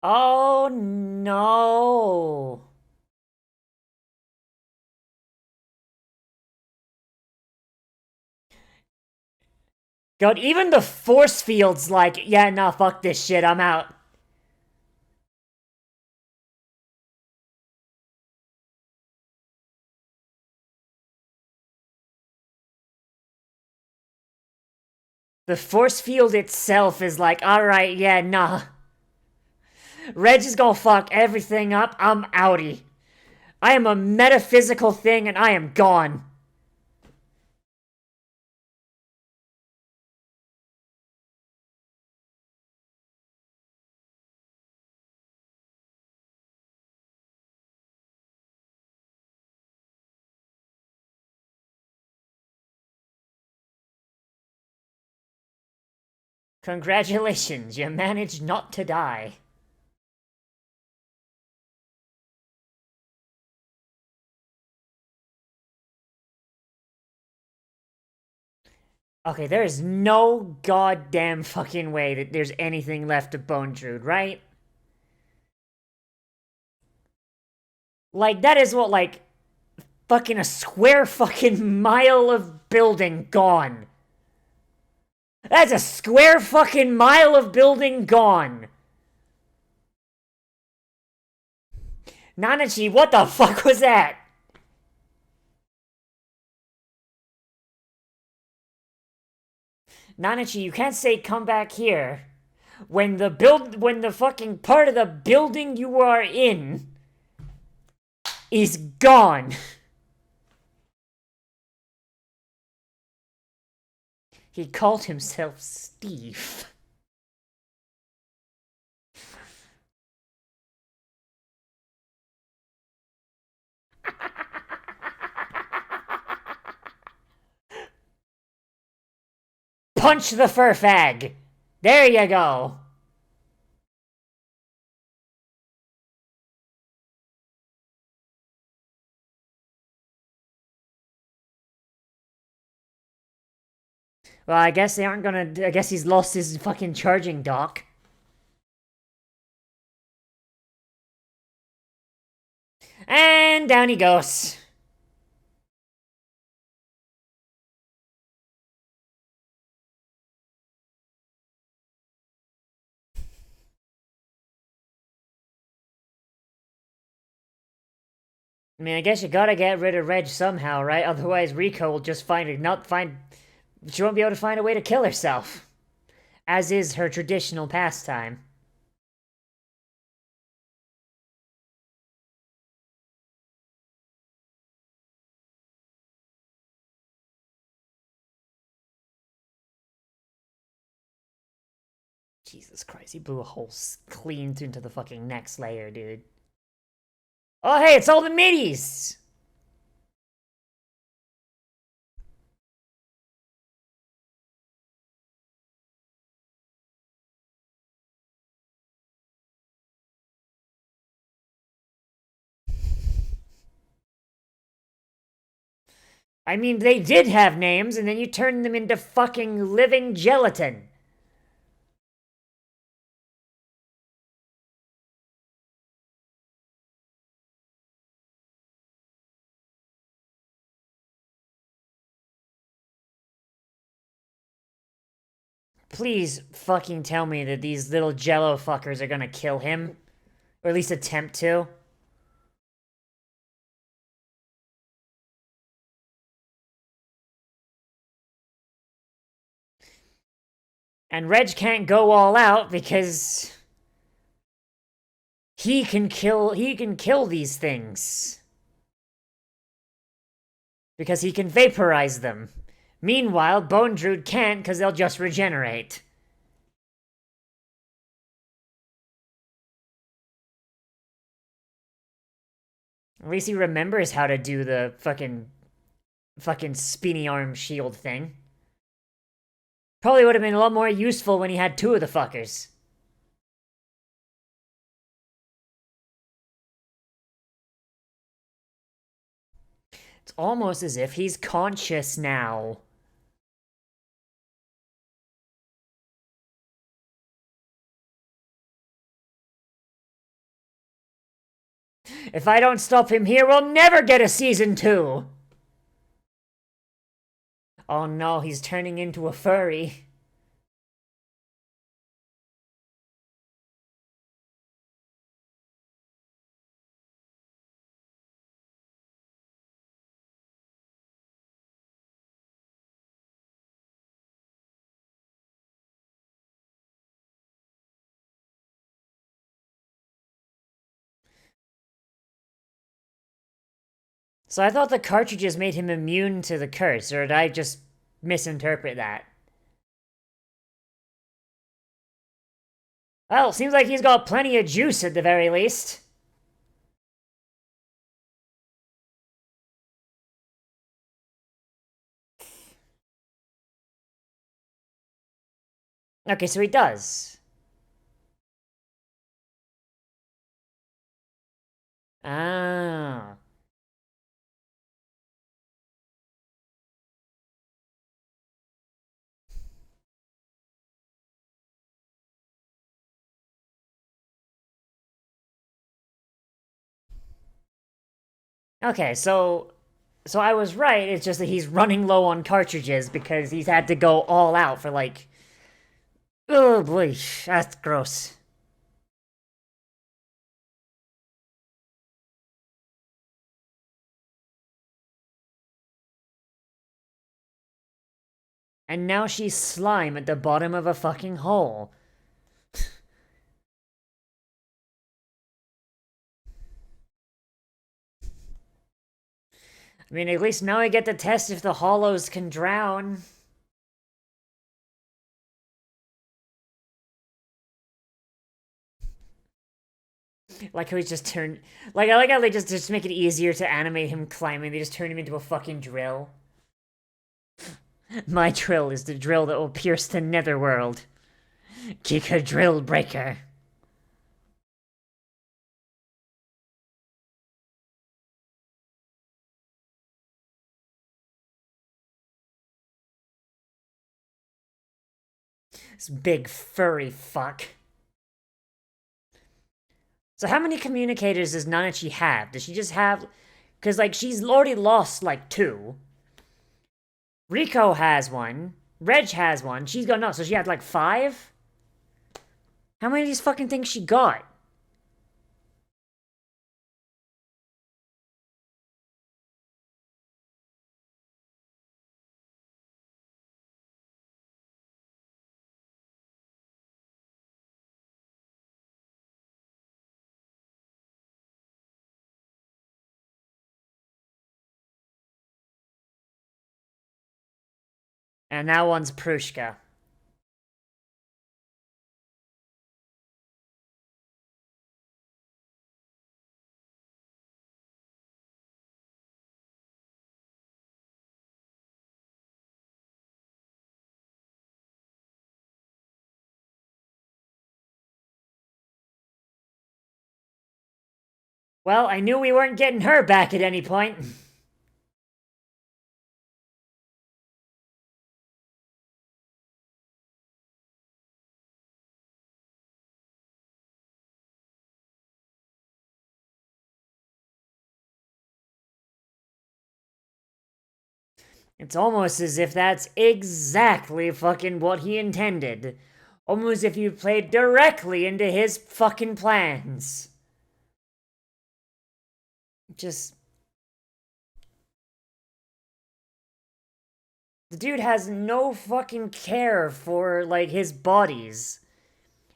Oh no. God, even the force field's like, yeah, nah, fuck this shit, I'm out. The force field itself is like, alright, yeah, nah. Reg is gonna fuck everything up, I'm outie. I am a metaphysical thing and I am gone. Congratulations, you managed not to die. Okay, there is no goddamn fucking way that there's anything left of Bone Druid, right? Like, that is what, like, fucking a square fucking mile of building gone. That's a square fucking mile of building gone. Nanachi, what the fuck was that? Nanachi, you can't say come back here when the fucking part of the building you are in is gone. He called himself Steve. Punch the fur fag. There you go. Well, I guess they aren't gonna. I guess he's lost his fucking charging dock. And down he goes. I mean, I guess you gotta get rid of Reg somehow, right? Otherwise, Rico will just she won't be able to find a way to kill herself. As is her traditional pastime. Jesus Christ, he blew a hole clean into the fucking next layer, dude. Oh, hey, it's all the middies! I mean, they did have names, and then you turned them into fucking living gelatin. Please fucking tell me that these little jello fuckers are gonna kill him. Or at least attempt to. And Reg can't go all out because he can kill these things. Because he can vaporize them. Meanwhile, Bone Druid can't because they'll just regenerate. At least he remembers how to do the fucking spinny arm shield thing. Probably would have been a lot more useful when he had two of the fuckers. It's almost as if he's conscious now. If I don't stop him here, we'll never get a season 2! Oh no, he's turning into a furry. So I thought the cartridges made him immune to the curse, or did I just misinterpret that? Well, seems like he's got plenty of juice at the very least. Okay, so he does. Ah. Okay, so I was right. It's just that he's running low on cartridges because he's had to go all out for like. Oh boy, that's gross. And now she's slime at the bottom of a fucking hole. I mean, at least now I get to test if the hollows can drown. Like how he's just turned. Like, I like how they just make it easier to animate him climbing. They just turn him into a fucking drill. My drill is the drill that will pierce the netherworld. Giga Drill Breaker. This big furry fuck. So how many communicators does Nanachi have? Does she just have... Because, like, she's already lost, like, 2. Rico has 1. Reg has 1. She's got no, so she had, like, 5? How many of these fucking things she got? And that one's Prushka. Well, I knew we weren't getting her back at any point. It's almost as if that's exactly fucking what he intended. Almost as if you played directly into his fucking plans. Just... The dude has no fucking care for, like, his bodies.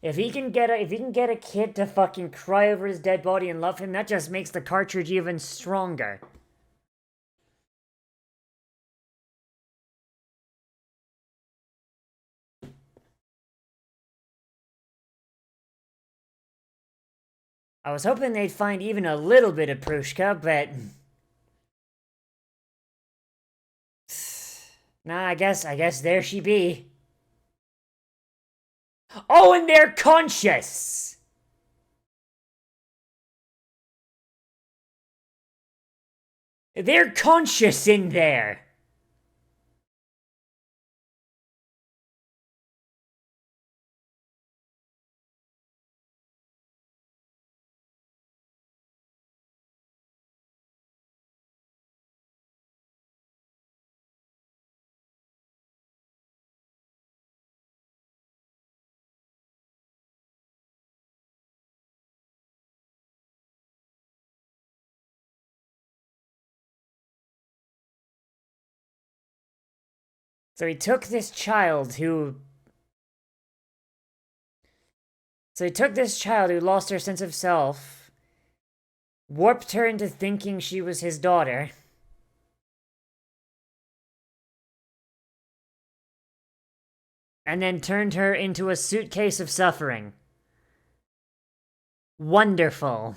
If he can get a kid to fucking cry over his dead body and love him, that just makes the cartridge even stronger. I was hoping they'd find even a little bit of Prushka, but... Nah, I guess there she be. Oh, and they're conscious! They're conscious in there! So he took this child who lost her sense of self, warped her into thinking she was his daughter, and then turned her into a suitcase of suffering. Wonderful.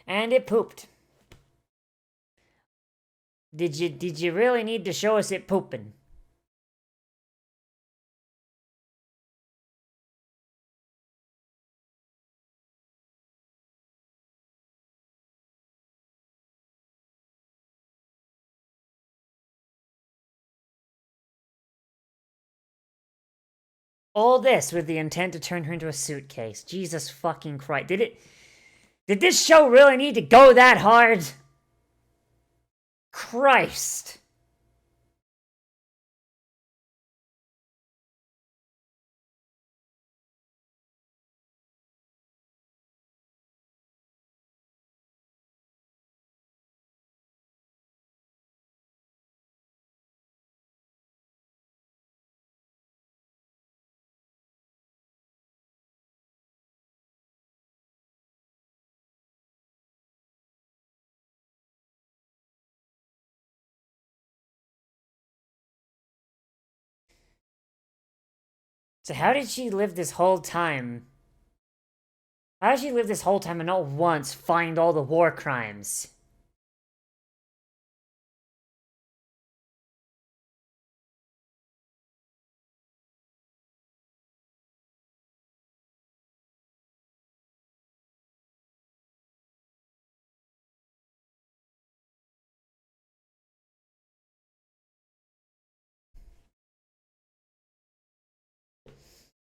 And it pooped. Did you really need to show us it pooping? All this with the intent to turn her into a suitcase. Jesus fucking Christ. Did this show really need to go that hard? Christ. So how did she live this whole time? How did she live this whole time and not once find all the war crimes?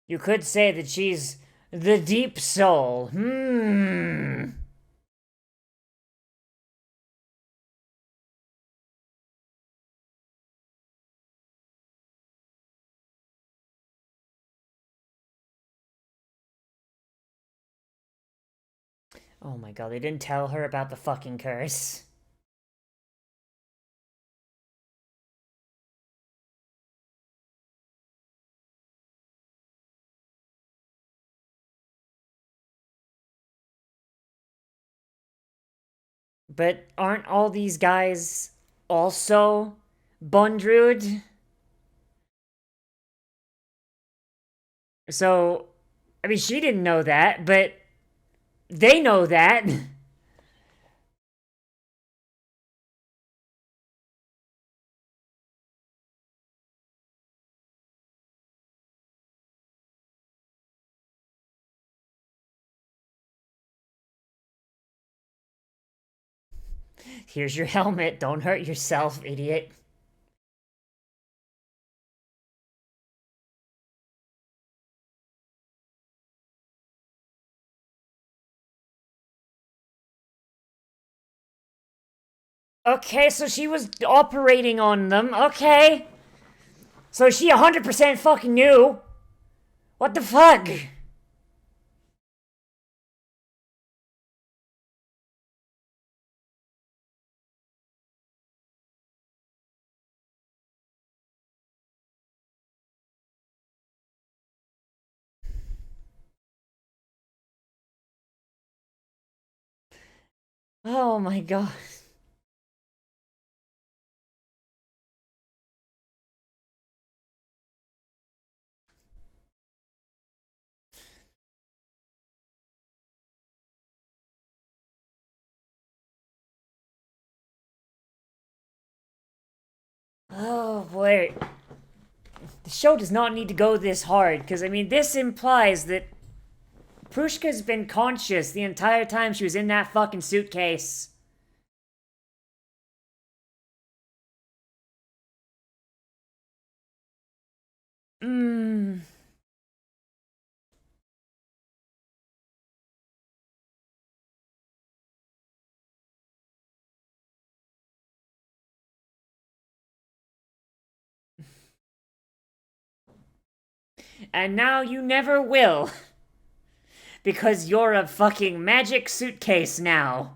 You could say that she's the deep soul. Oh my god, they didn't tell her about the fucking curse. But aren't all these guys also Bondrewd? So, I mean, she didn't know that, but they know that. Here's your helmet. Don't hurt yourself, idiot. Okay, so she was operating on them. Okay. So she 100% fucking knew. What the fuck? Oh my god. Oh boy. The show does not need to go this hard, because I mean, this implies that Prushka's been conscious the entire time she was in that fucking suitcase. Mmm. And now you never will. Because you're a fucking magic suitcase now.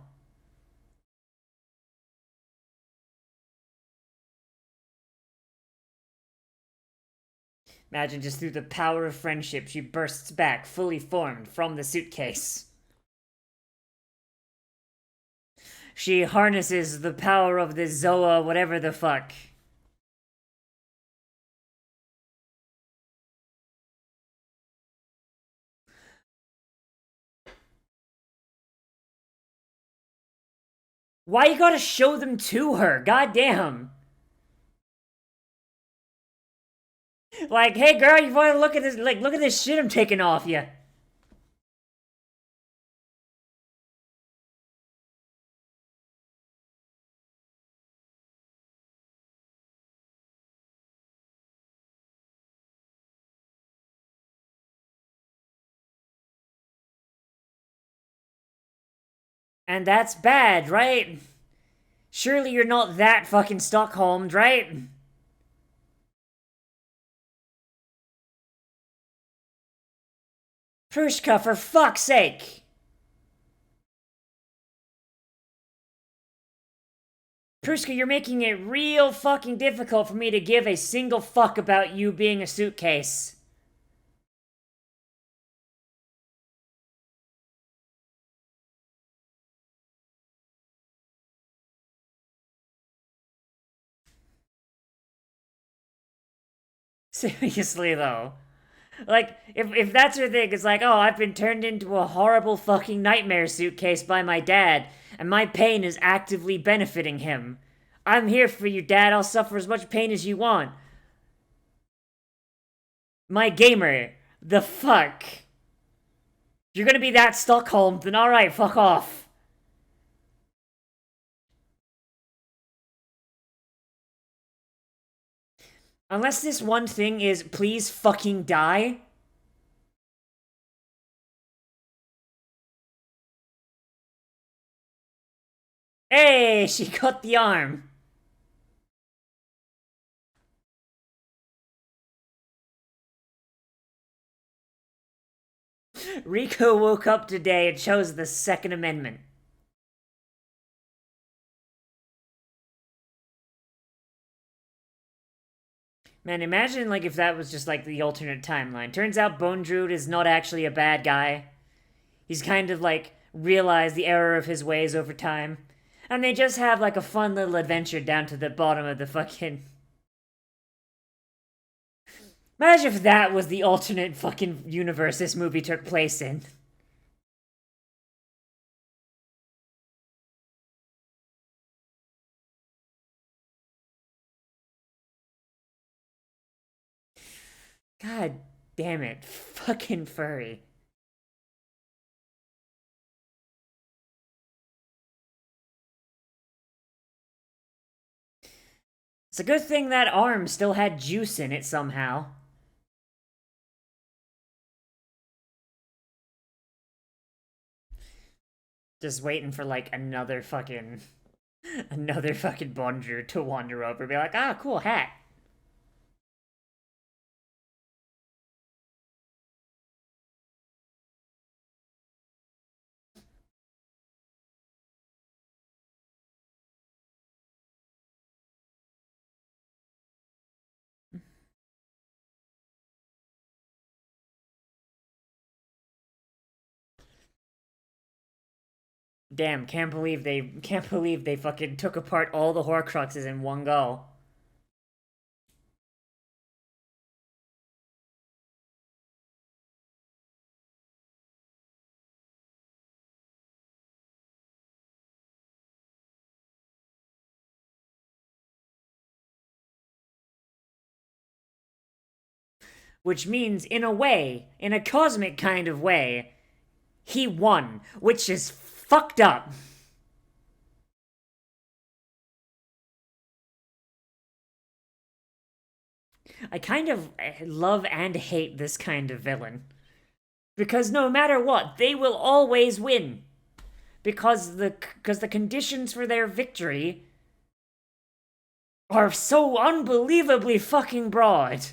Imagine just through the power of friendship, she bursts back, fully formed, from the suitcase. She harnesses the power of the Zoa, whatever the fuck. Why you gotta show them to her? Goddamn. Like, hey girl, you wanna look at this? Like, look at this shit I'm taking off you. And that's bad, right? Surely you're not that fucking Stockholmed, right? Prushka, for fuck's sake! Prushka, you're making it real fucking difficult for me to give a single fuck about you being a suitcase. Seriously, though. Like, if that's her thing, it's like, oh, I've been turned into a horrible fucking nightmare suitcase by my dad, and my pain is actively benefiting him. I'm here for you, Dad. I'll suffer as much pain as you want. My gamer, the fuck? You're gonna be that Stockholm, then alright, fuck off. Unless this one thing is, please fucking die. Hey, she cut the arm. Rico woke up today and chose the Second Amendment. Man, imagine like if that was just like the alternate timeline. Turns out Bone Druid is not actually a bad guy. He's kind of like realized the error of his ways over time. And they just have like a fun little adventure down to the bottom of the fucking. Imagine if that was the alternate fucking universe this movie took place in. God damn it. Fucking furry. It's a good thing that arm still had juice in it somehow. Just waiting for like another fucking Bondru to wander over and be like, ah, cool hat. Damn, can't believe they fucking took apart all the Horcruxes in one go. Which means, in a way, in a cosmic kind of way, he won, which is fucked up. I kind of love and hate this kind of villain. Because no matter what, they will always win. Because the conditions for their victory are so unbelievably fucking broad.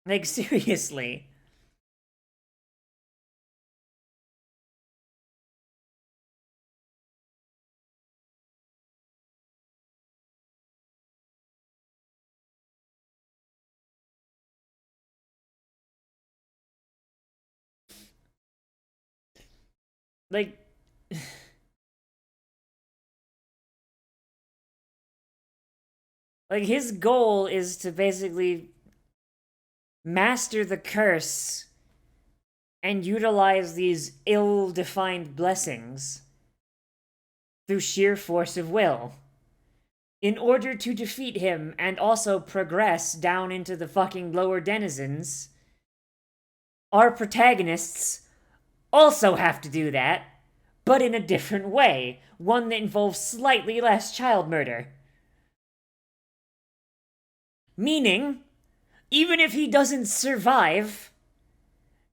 Like, seriously. Like, like his goal is to basically master the curse and utilize these ill-defined blessings through sheer force of will in order to defeat him and also progress down into the fucking lower denizens. Our protagonists also have to do that, but in a different way, one that involves slightly less child murder. Meaning, even if he doesn't survive,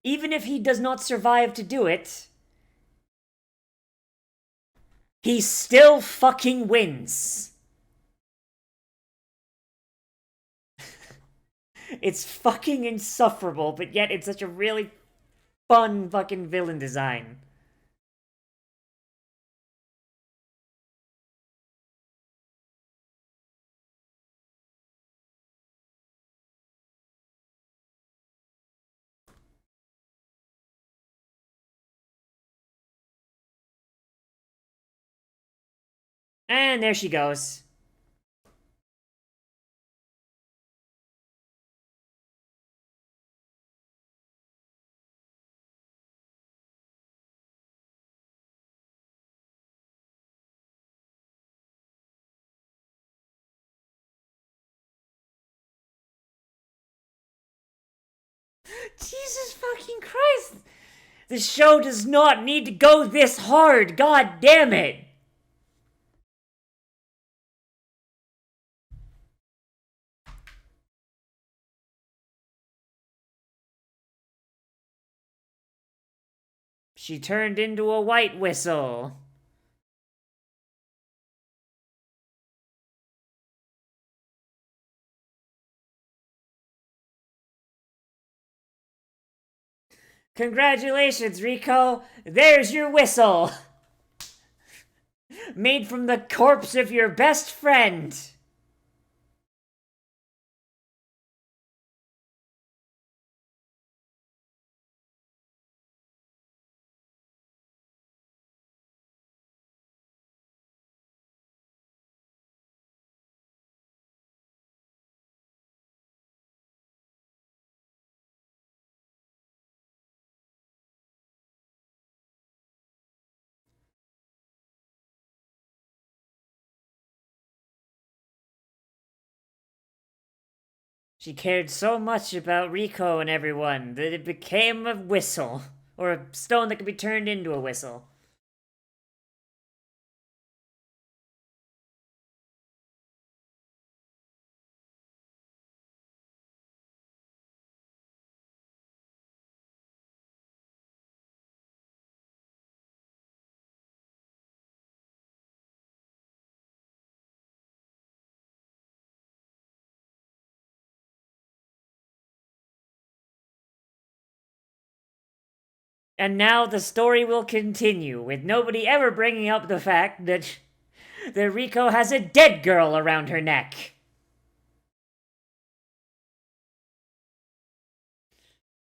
even if he does not survive to do it, he still fucking wins. It's fucking insufferable, but yet it's such a really fun fucking villain design. And there she goes. Jesus fucking Christ! The show does not need to go this hard. God damn it. She turned into a white whistle. Congratulations, Rico. There's your whistle. Made from the corpse of your best friend. She cared so much about Rico and everyone that it became a whistle. Or a stone that could be turned into a whistle. And now the story will continue, with nobody ever bringing up the fact that Rico has a dead girl around her neck.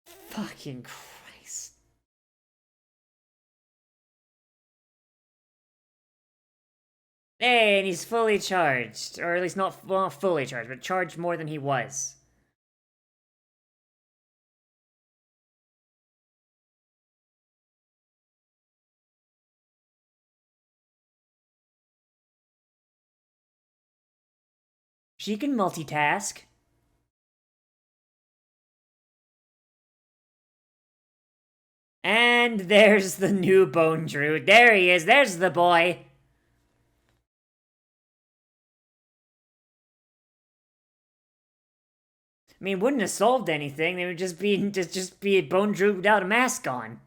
Fucking Christ. Hey, and he's fully charged. Or at least not fully charged, but charged more than he was. She can multitask. And there's the new Bone Druid. There he is. There's the boy. I mean, wouldn't have solved anything. They would just be a Bone Druid without a mask on.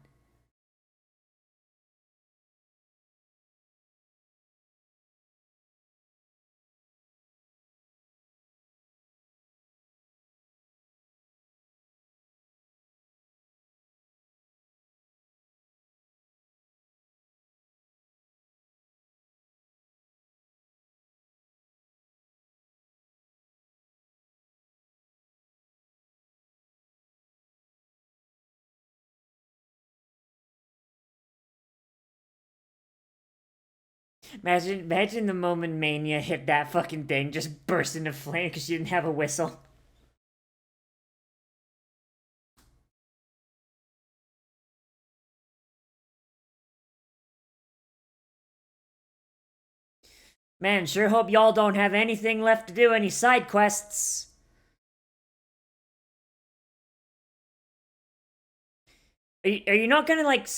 Imagine the moment Mania hit that fucking thing, just burst into flame because she didn't have a whistle. Man, sure hope y'all don't have anything left to do, any side quests. Are you not gonna, like...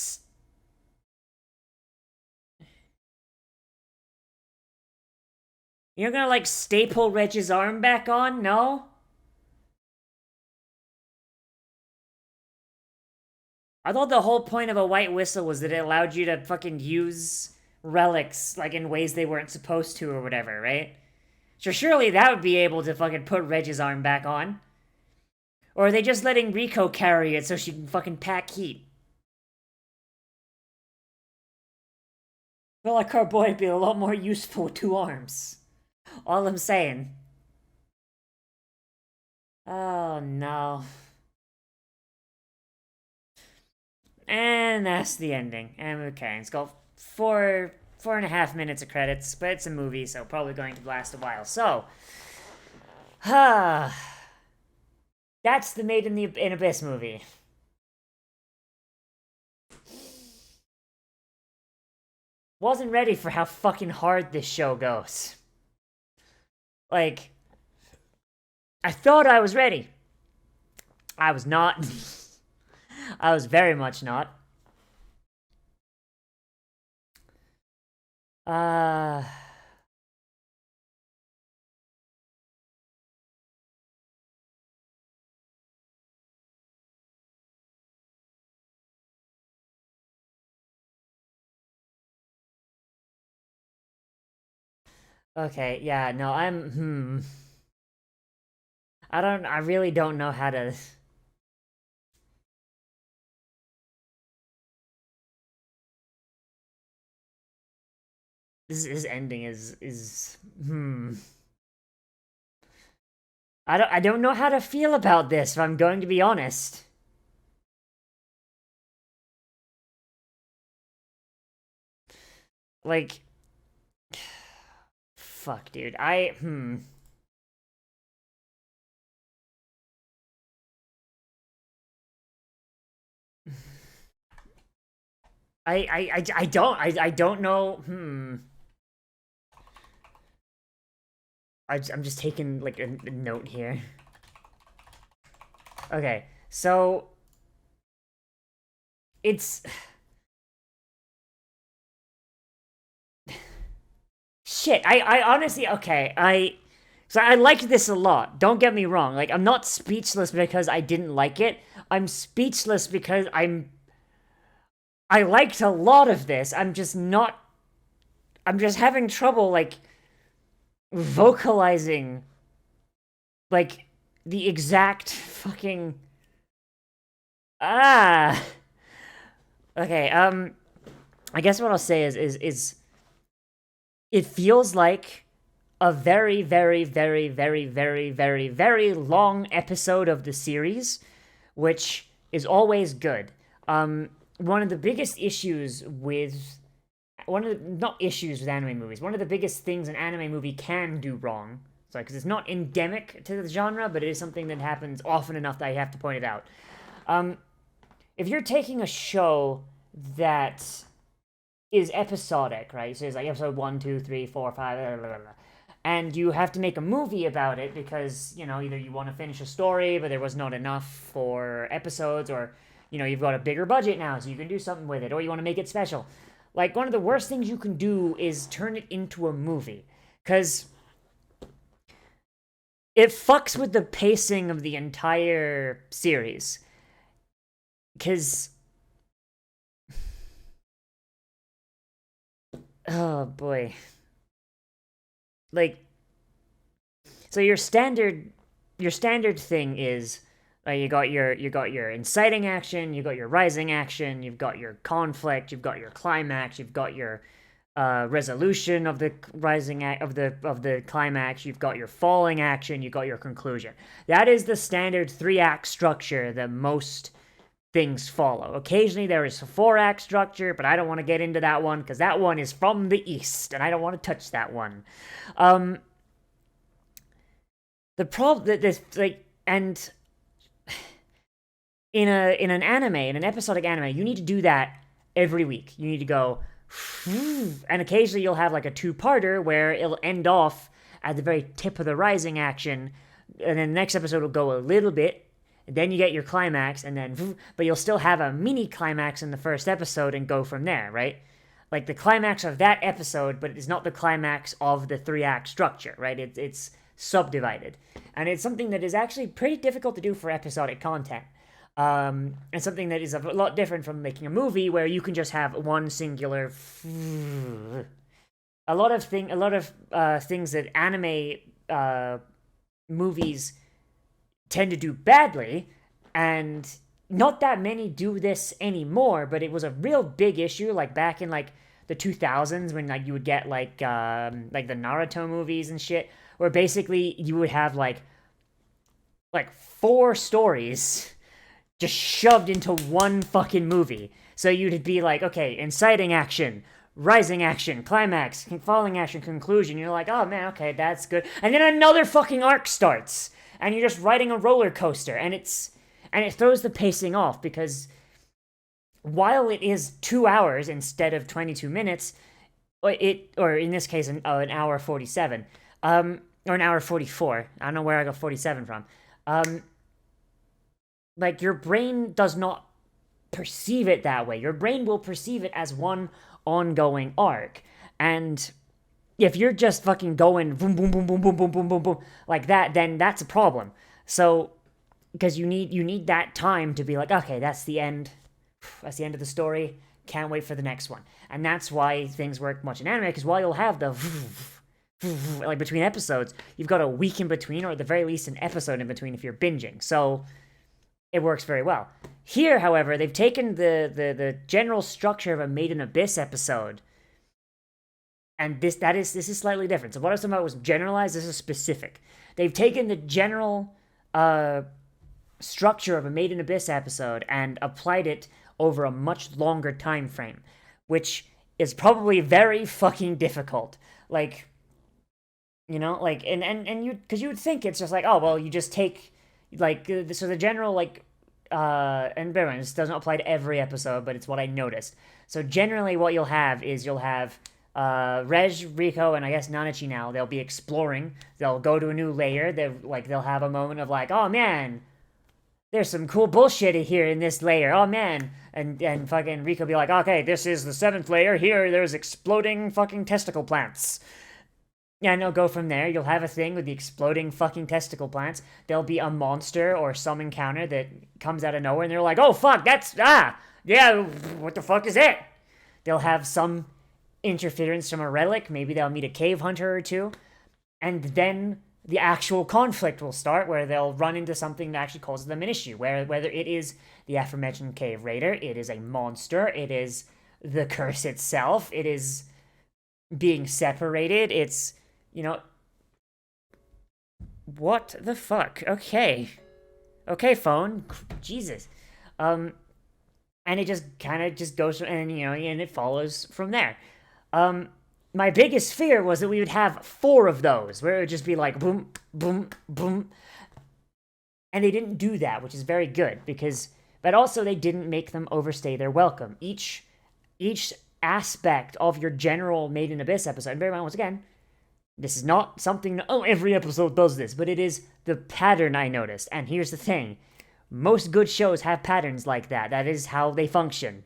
You're gonna, like, staple Reg's arm back on? No? I thought the whole point of a white whistle was that it allowed you to fucking use relics, like, in ways they weren't supposed to or whatever, right? So surely that would be able to fucking put Reg's arm back on. Or are they just letting Rico carry it so she can fucking pack heat? I feel like our boy would be a lot more useful with 2 arms. All I'm saying. Oh, no. And that's the ending. And okay, it's got 4.5 minutes of credits, but it's a movie, so probably going to last a while. So, that's the Made in Abyss movie. Wasn't ready for how fucking hard this show goes. Like, I thought I was ready. I was not. I was very much not. Uh Okay, yeah, no, I really don't know how to. This ending is. I don't know how to feel about this, if I'm going to be honest. Like, fuck, dude. I don't know. I'm just taking like a note here. Okay, so it's shit. I honestly, okay. I liked this a lot. Don't get me wrong. Like, I'm not speechless because I didn't like it. I'm speechless because I liked a lot of this. I'm just not. I'm just having trouble like vocalizing like the exact fucking ah. Okay. I guess what I'll say is it feels like a very, very, very, very, very, very, very long episode of the series, which is always good. One of the biggest issues with not issues with anime movies. One of the biggest things an anime movie can do wrong. Sorry, because it's not endemic to the genre, but it is something that happens often enough that I have to point it out. If you're taking a show that is episodic, right? So it's like episode 1, 2, 3, 4, 5, blah, blah, blah, and you have to make a movie about it because, either you want to finish a story, but there was not enough for episodes, or, you've got a bigger budget now, so you can do something with it, or you want to make it special. Like, one of the worst things you can do is turn it into a movie. Because it fucks with the pacing of the entire series. Because. Oh, boy. Like. So your standard thing is you got your inciting action, you got your rising action, you've got your conflict, you've got your climax, you've got your resolution of the rising of the climax, you've got your falling action, you've got your conclusion. That is the standard 3-act structure that most things follow. Occasionally there is a 4-act structure, but I don't want to get into that one because that one is from the East and I don't want to touch that one. The problem that this and in an episodic anime, you need to do that every week. You need to go, and occasionally you'll have like a 2-parter where it'll end off at the very tip of the rising action, and then the next episode will go a little bit, and then you get your climax, and then, but you'll still have a mini climax in the first episode and go from there, right? Like the climax of that episode, but it's not the climax of the 3-act structure, right? It's subdivided, and it's something that is actually pretty difficult to do for episodic content. And something that is a lot different from making a movie where you can just have one singular. A lot of things that anime movies tend to do badly, and not that many do this anymore. But it was a real big issue, like back in like the 2000s when like you would get like the Naruto movies and shit, where basically you would have like 4 stories just shoved into one fucking movie. So you'd be like, okay, inciting action, rising action, climax, falling action, conclusion. You're like, oh man, okay, that's good. And then another fucking arc starts, and you're just riding a roller coaster, and it throws the pacing off because while it is 2 hours instead of 22 minutes, or in this case an hour 47, or an hour 44. I don't know where I got 47 from. Like, your brain does not perceive it that way. Your brain will perceive it as one ongoing arc. And if you're just fucking going boom, boom, boom, boom, boom, boom, boom, boom, boom, like that, then that's a problem. So, because you need that time to be like, okay, that's the end. That's the end of the story. Can't wait for the next one. And that's why things work much in anime, because while you'll have the like between episodes, you've got a week in between, or at the very least an episode in between if you're binging. So it works very well. Here, however, they've taken the general structure of a Made in Abyss episode, and this is slightly different. So what I was talking about was generalized. This is specific. They've taken the general structure of a Made in Abyss episode and applied it over a much longer time frame, which is probably very fucking difficult. Like, you know, like, and you, because you would think it's just like, oh, well, you just take, like, so the general, like, and bear in mind, this doesn't apply to every episode, but it's what I noticed. So generally what you'll have is you'll have Reg, Rico, and I guess Nanachi now, they'll be exploring. They'll go to a new layer. They'll have a moment of like, oh man, there's some cool bullshit here in this layer. Oh man. And fucking Rico be like, okay, this is the 7th layer. Here, there's exploding fucking testicle plants. Yeah, and they'll go from there. You'll have a thing with the exploding fucking testicle plants. There'll be a monster or some encounter that comes out of nowhere, and they're like, oh fuck, yeah, what the fuck is it? They'll have some interference from a relic. Maybe they'll meet a cave hunter or two. And then the actual conflict will start, where they'll run into something that actually causes them an issue, whether it is the aforementioned cave raider, it is a monster, it is the curse itself, it is being separated, it's, you know, what the fuck? Okay, phone, Jesus. And it just kind of just goes, and, you know, and it follows from there. My biggest fear was that we would have 4 of those, where it would just be like, boom, boom, boom. And they didn't do that, which is very good, but also they didn't make them overstay their welcome. Each aspect of your general Made in Abyss episode, and bear in mind, once again, this is not something that, oh, every episode does this, but it is the pattern I noticed. And here's the thing. Most good shows have patterns like that. That is how they function.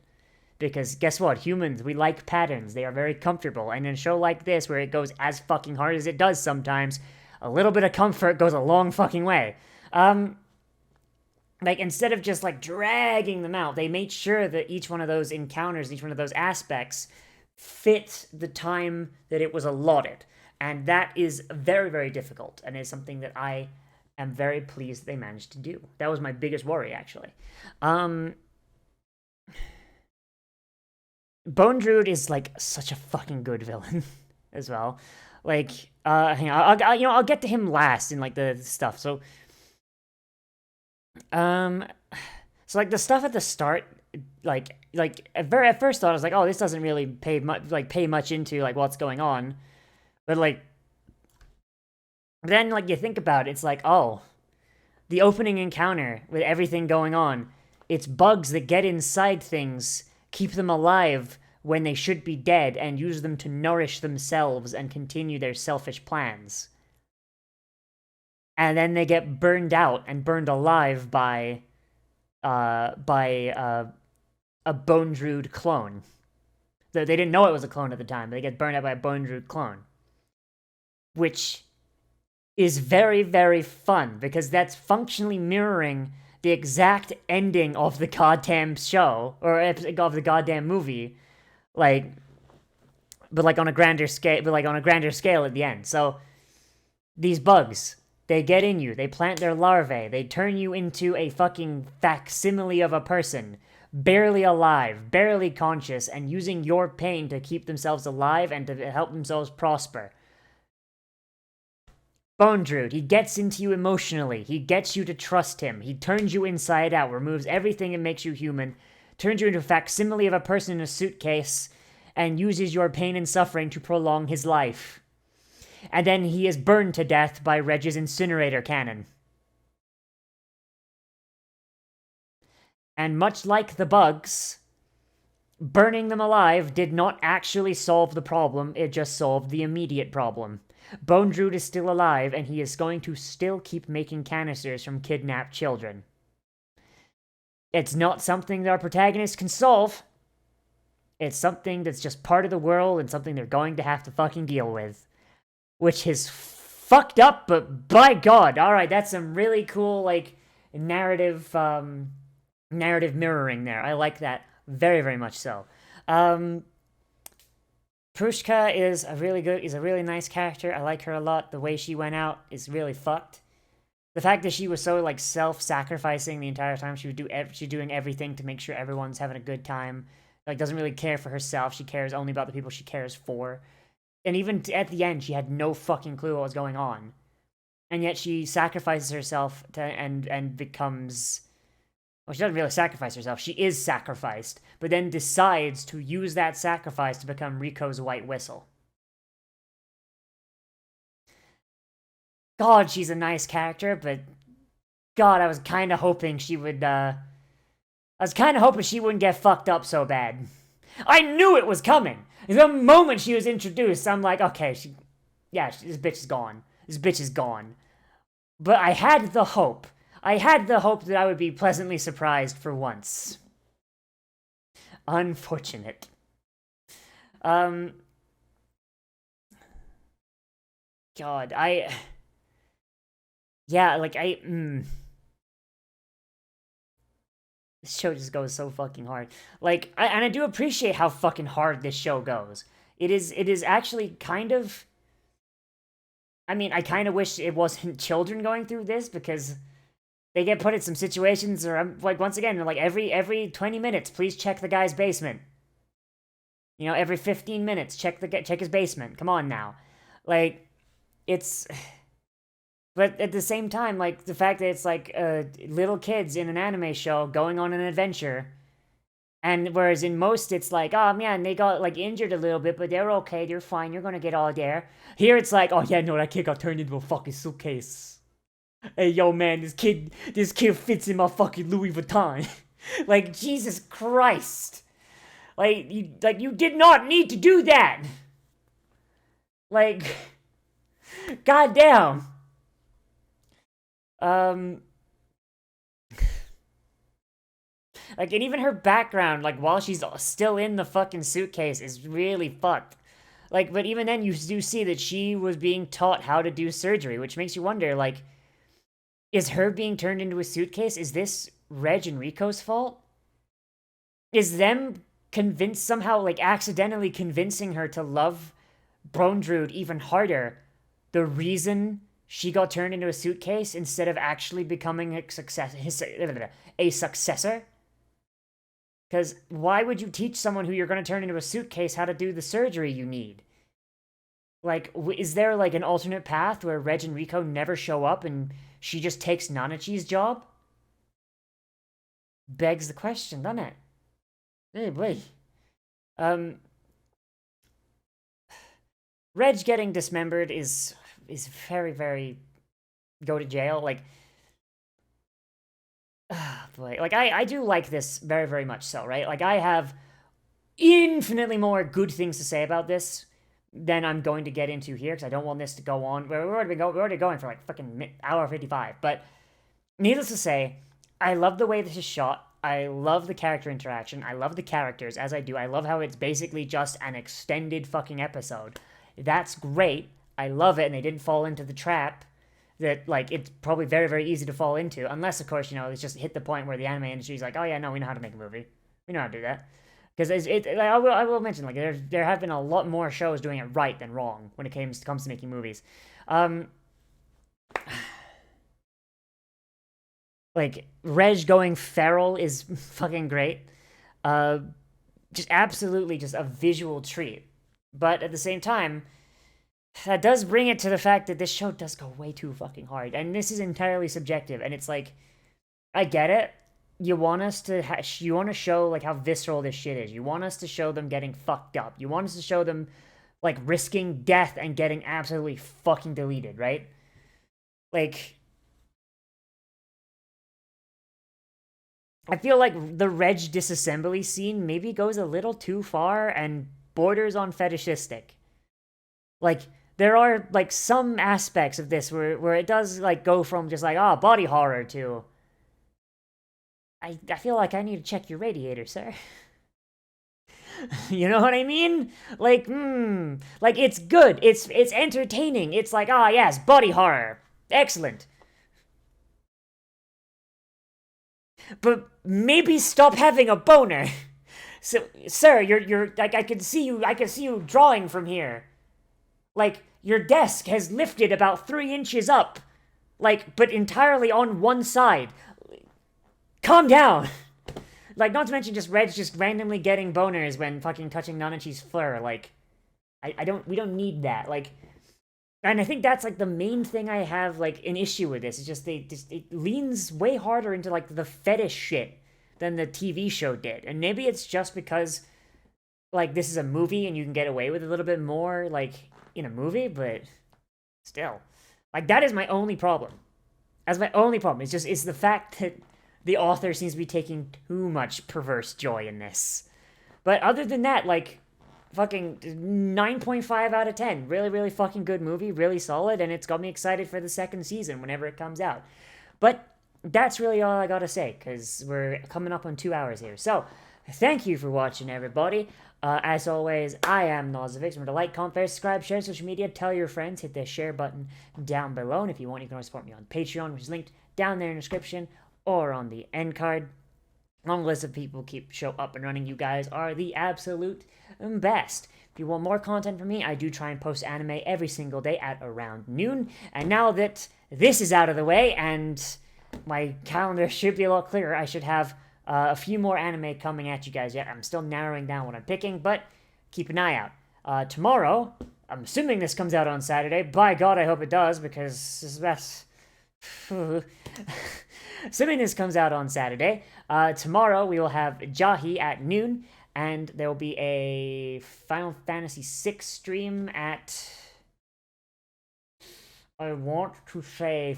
Because guess what? Humans, we like patterns. They are very comfortable. And in a show like this, where it goes as fucking hard as it does sometimes, a little bit of comfort goes a long fucking way. Like, instead of just, like, dragging them out, they made sure that each one of those encounters, each one of those aspects, fit the time that it was allotted. And that is very, very difficult. And is something that I am very pleased they managed to do. That was my biggest worry, actually. Bone Druid is, like, such a fucking good villain as well. Like, hang on, I'll get to him last in, like, the stuff. So, like, the stuff at the start, like at first thought, I was like, oh, this doesn't really pay much into, like, what's going on. But, like, then, like, you think about it, it's like, oh, the opening encounter with everything going on, it's bugs that get inside things, keep them alive when they should be dead, and use them to nourish themselves and continue their selfish plans. And then they get burned out and burned alive by a Bone Druid clone. They didn't know it was a clone at the time, but they get burned out by a Bone Druid clone. Which is very, very fun, because that's functionally mirroring the exact ending of the goddamn show, or of the goddamn movie, like, but like on a grander scale, at the end. So, these bugs, they get in you, they plant their larvae, they turn you into a fucking facsimile of a person, barely alive, barely conscious, and using your pain to keep themselves alive and to help themselves prosper. Bone Druid, he gets into you emotionally, he gets you to trust him, he turns you inside out, removes everything that makes you human, turns you into a facsimile of a person in a suitcase, and uses your pain and suffering to prolong his life. And then he is burned to death by Reg's incinerator cannon. And much like the bugs, burning them alive did not actually solve the problem, it just solved the immediate problem. Bone Druid is still alive, and he is going to still keep making canisters from kidnapped children. It's not something that our protagonist can solve, It's something that's just part of the world and something they're going to have to fucking deal with. Which is fucked up, but by God. Alright, that's some really cool, like, narrative mirroring there. I like that very, very much so. Prushka is a really nice character. I like her a lot. The way she went out is really fucked. The fact that she was so, like, self-sacrificing the entire time, she's doing everything to make sure everyone's having a good time. Like, doesn't really care for herself. She cares only about the people she cares for. And even at the end, she had no fucking clue what was going on. And yet she sacrifices herself and becomes... Well, she doesn't really sacrifice herself. She is sacrificed, but then decides to use that sacrifice to become Rico's white whistle. God, she's a nice character, but God, I was kind of hoping she would, I was kind of hoping she wouldn't get fucked up so bad. I knew it was coming! The moment she was introduced, I'm like, okay, this bitch is gone. This bitch is gone. But I had the hope. That I would be pleasantly surprised for once. Unfortunate. God, this show just goes so fucking hard. Like, I do appreciate how fucking hard this show goes. It is actually kind of... I mean, I kind of wish it wasn't children going through this, because they get put in some situations where, like, once again, like, every 20 minutes, please check the guy's basement. You know, every 15 minutes, check his basement. Come on now. Like, it's... But at the same time, like, the fact that it's, like, little kids in an anime show going on an adventure, and whereas in most it's like, oh, man, they got, like, injured a little bit, but they're okay, they're fine, you're gonna get all there. Here it's like, oh, yeah, no, that kid got turned into a fucking suitcase. Hey, yo, man, this kid fits in my fucking Louis Vuitton. Like, Jesus Christ. Like, you did not need to do that. Like, goddamn. Like, and even her background, like, while she's still in the fucking suitcase is really fucked. Like, but even then, you do see that she was being taught how to do surgery, which makes you wonder, like, is her being turned into a suitcase, is this Reg and Rico's fault? Is them somehow, like, accidentally convincing her to love Brondrud even harder the reason she got turned into a suitcase instead of actually becoming a successor? Because why would you teach someone who you're going to turn into a suitcase how to do the surgery you need? Like, is there, like, an alternate path where Reg and Rico never show up and she just takes Nanachi's job? Begs the question, doesn't it? Hey, boy. Reg getting dismembered is very, very... go to jail. Like, boy. Like, I do like this very, very much so, right? Like, I have infinitely more good things to say about this than I'm going to get into here, because I don't want this to go on. We're already going for, like, fucking hour 55. But, needless to say, I love the way this is shot. I love the character interaction. I love the characters, as I do. I love how it's basically just an extended fucking episode. That's great. I love it, and they didn't fall into the trap that, like, it's probably very, very easy to fall into. Unless, of course, you know, it's just hit the point where the anime industry's like, oh, yeah, no, we know how to make a movie. We know how to do that. Because I will mention, like, there have been a lot more shows doing it right than wrong when it comes to making movies. Like, Reg going feral is fucking great. Just absolutely just a visual treat. But at the same time, that does bring it to the fact that this show does go way too fucking hard. And this is entirely subjective. And it's like, I get it. You want us to you want to show, like, how visceral this shit is. You want us to show them getting fucked up. You want us to show them, like, risking death and getting absolutely fucking deleted, right? Like, I feel like the Reg disassembly scene maybe goes a little too far and borders on fetishistic. Like, there are, like, some aspects of this where it does, like, go from just like, body horror to... I feel like I need to check your radiator, sir. You know what I mean? Like, like it's good. It's entertaining. It's like, ah, yes, body horror. Excellent. But maybe stop having a boner. So, sir, you're like I can see you drawing from here. Like your desk has lifted about 3 inches up, like but entirely on one side. Calm down. Like, not to mention just Reg just randomly getting boners when fucking touching Nanachi's fur. Like, we don't need that. Like, and I think that's like the main thing I have like an issue with this. It's just it leans way harder into like the fetish shit than the TV show did. And maybe it's just because like this is a movie and you can get away with a little bit more like in a movie, but still. Like that is my only problem. That's my only problem. It's the fact that the author seems to be taking too much perverse joy in this. But other than that, like, fucking 9.5 out of 10. Really, really fucking good movie, really solid, and it's got me excited for the second season whenever it comes out. But that's really all I gotta say, because we're coming up on 2 hours here. So, thank you for watching, everybody. As always, I am Nozz. Remember to like, comment, subscribe, share on social media, tell your friends, hit the share button down below, and if you want, you can always support me on Patreon, which is linked down there in the description, or on the end card. Long list of people keep show up and running. You guys are the absolute best. If you want more content from me, I do try and post anime every single day at around noon. And now that this is out of the way and my calendar should be a lot clearer, I should have a few more anime coming at you guys yet. I'm still narrowing down what I'm picking, but keep an eye out. Tomorrow, I'm assuming this comes out on Saturday. By God, I hope it does, because that's... Assuming this comes out on Saturday, tomorrow we will have Jahi at noon, and there will be a Final Fantasy VI stream at, I want to say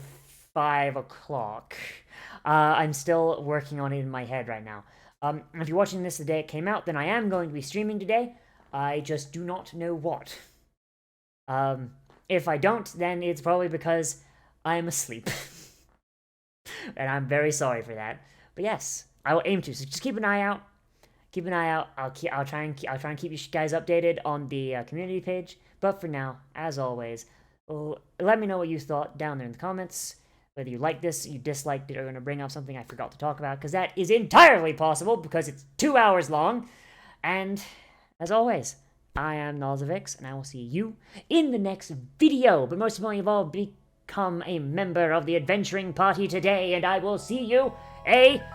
5 o'clock. I'm still working on it in my head right now. If you're watching this the day it came out, then I am going to be streaming today. I just do not know what. If I don't, then it's probably because I'm asleep. And I'm very sorry for that. But yes, I will aim to. So just keep an eye out. Keep an eye out. I'll try and keep you guys updated on the community page. But for now, as always, let me know what you thought down there in the comments. Whether you like this, you disliked it, or going to bring up something I forgot to talk about, because that is entirely possible because it's 2 hours long. And as always, I am Nozz, and I will see you in the next video. But most importantly of all, become a member of the adventuring party today, and I will see you around.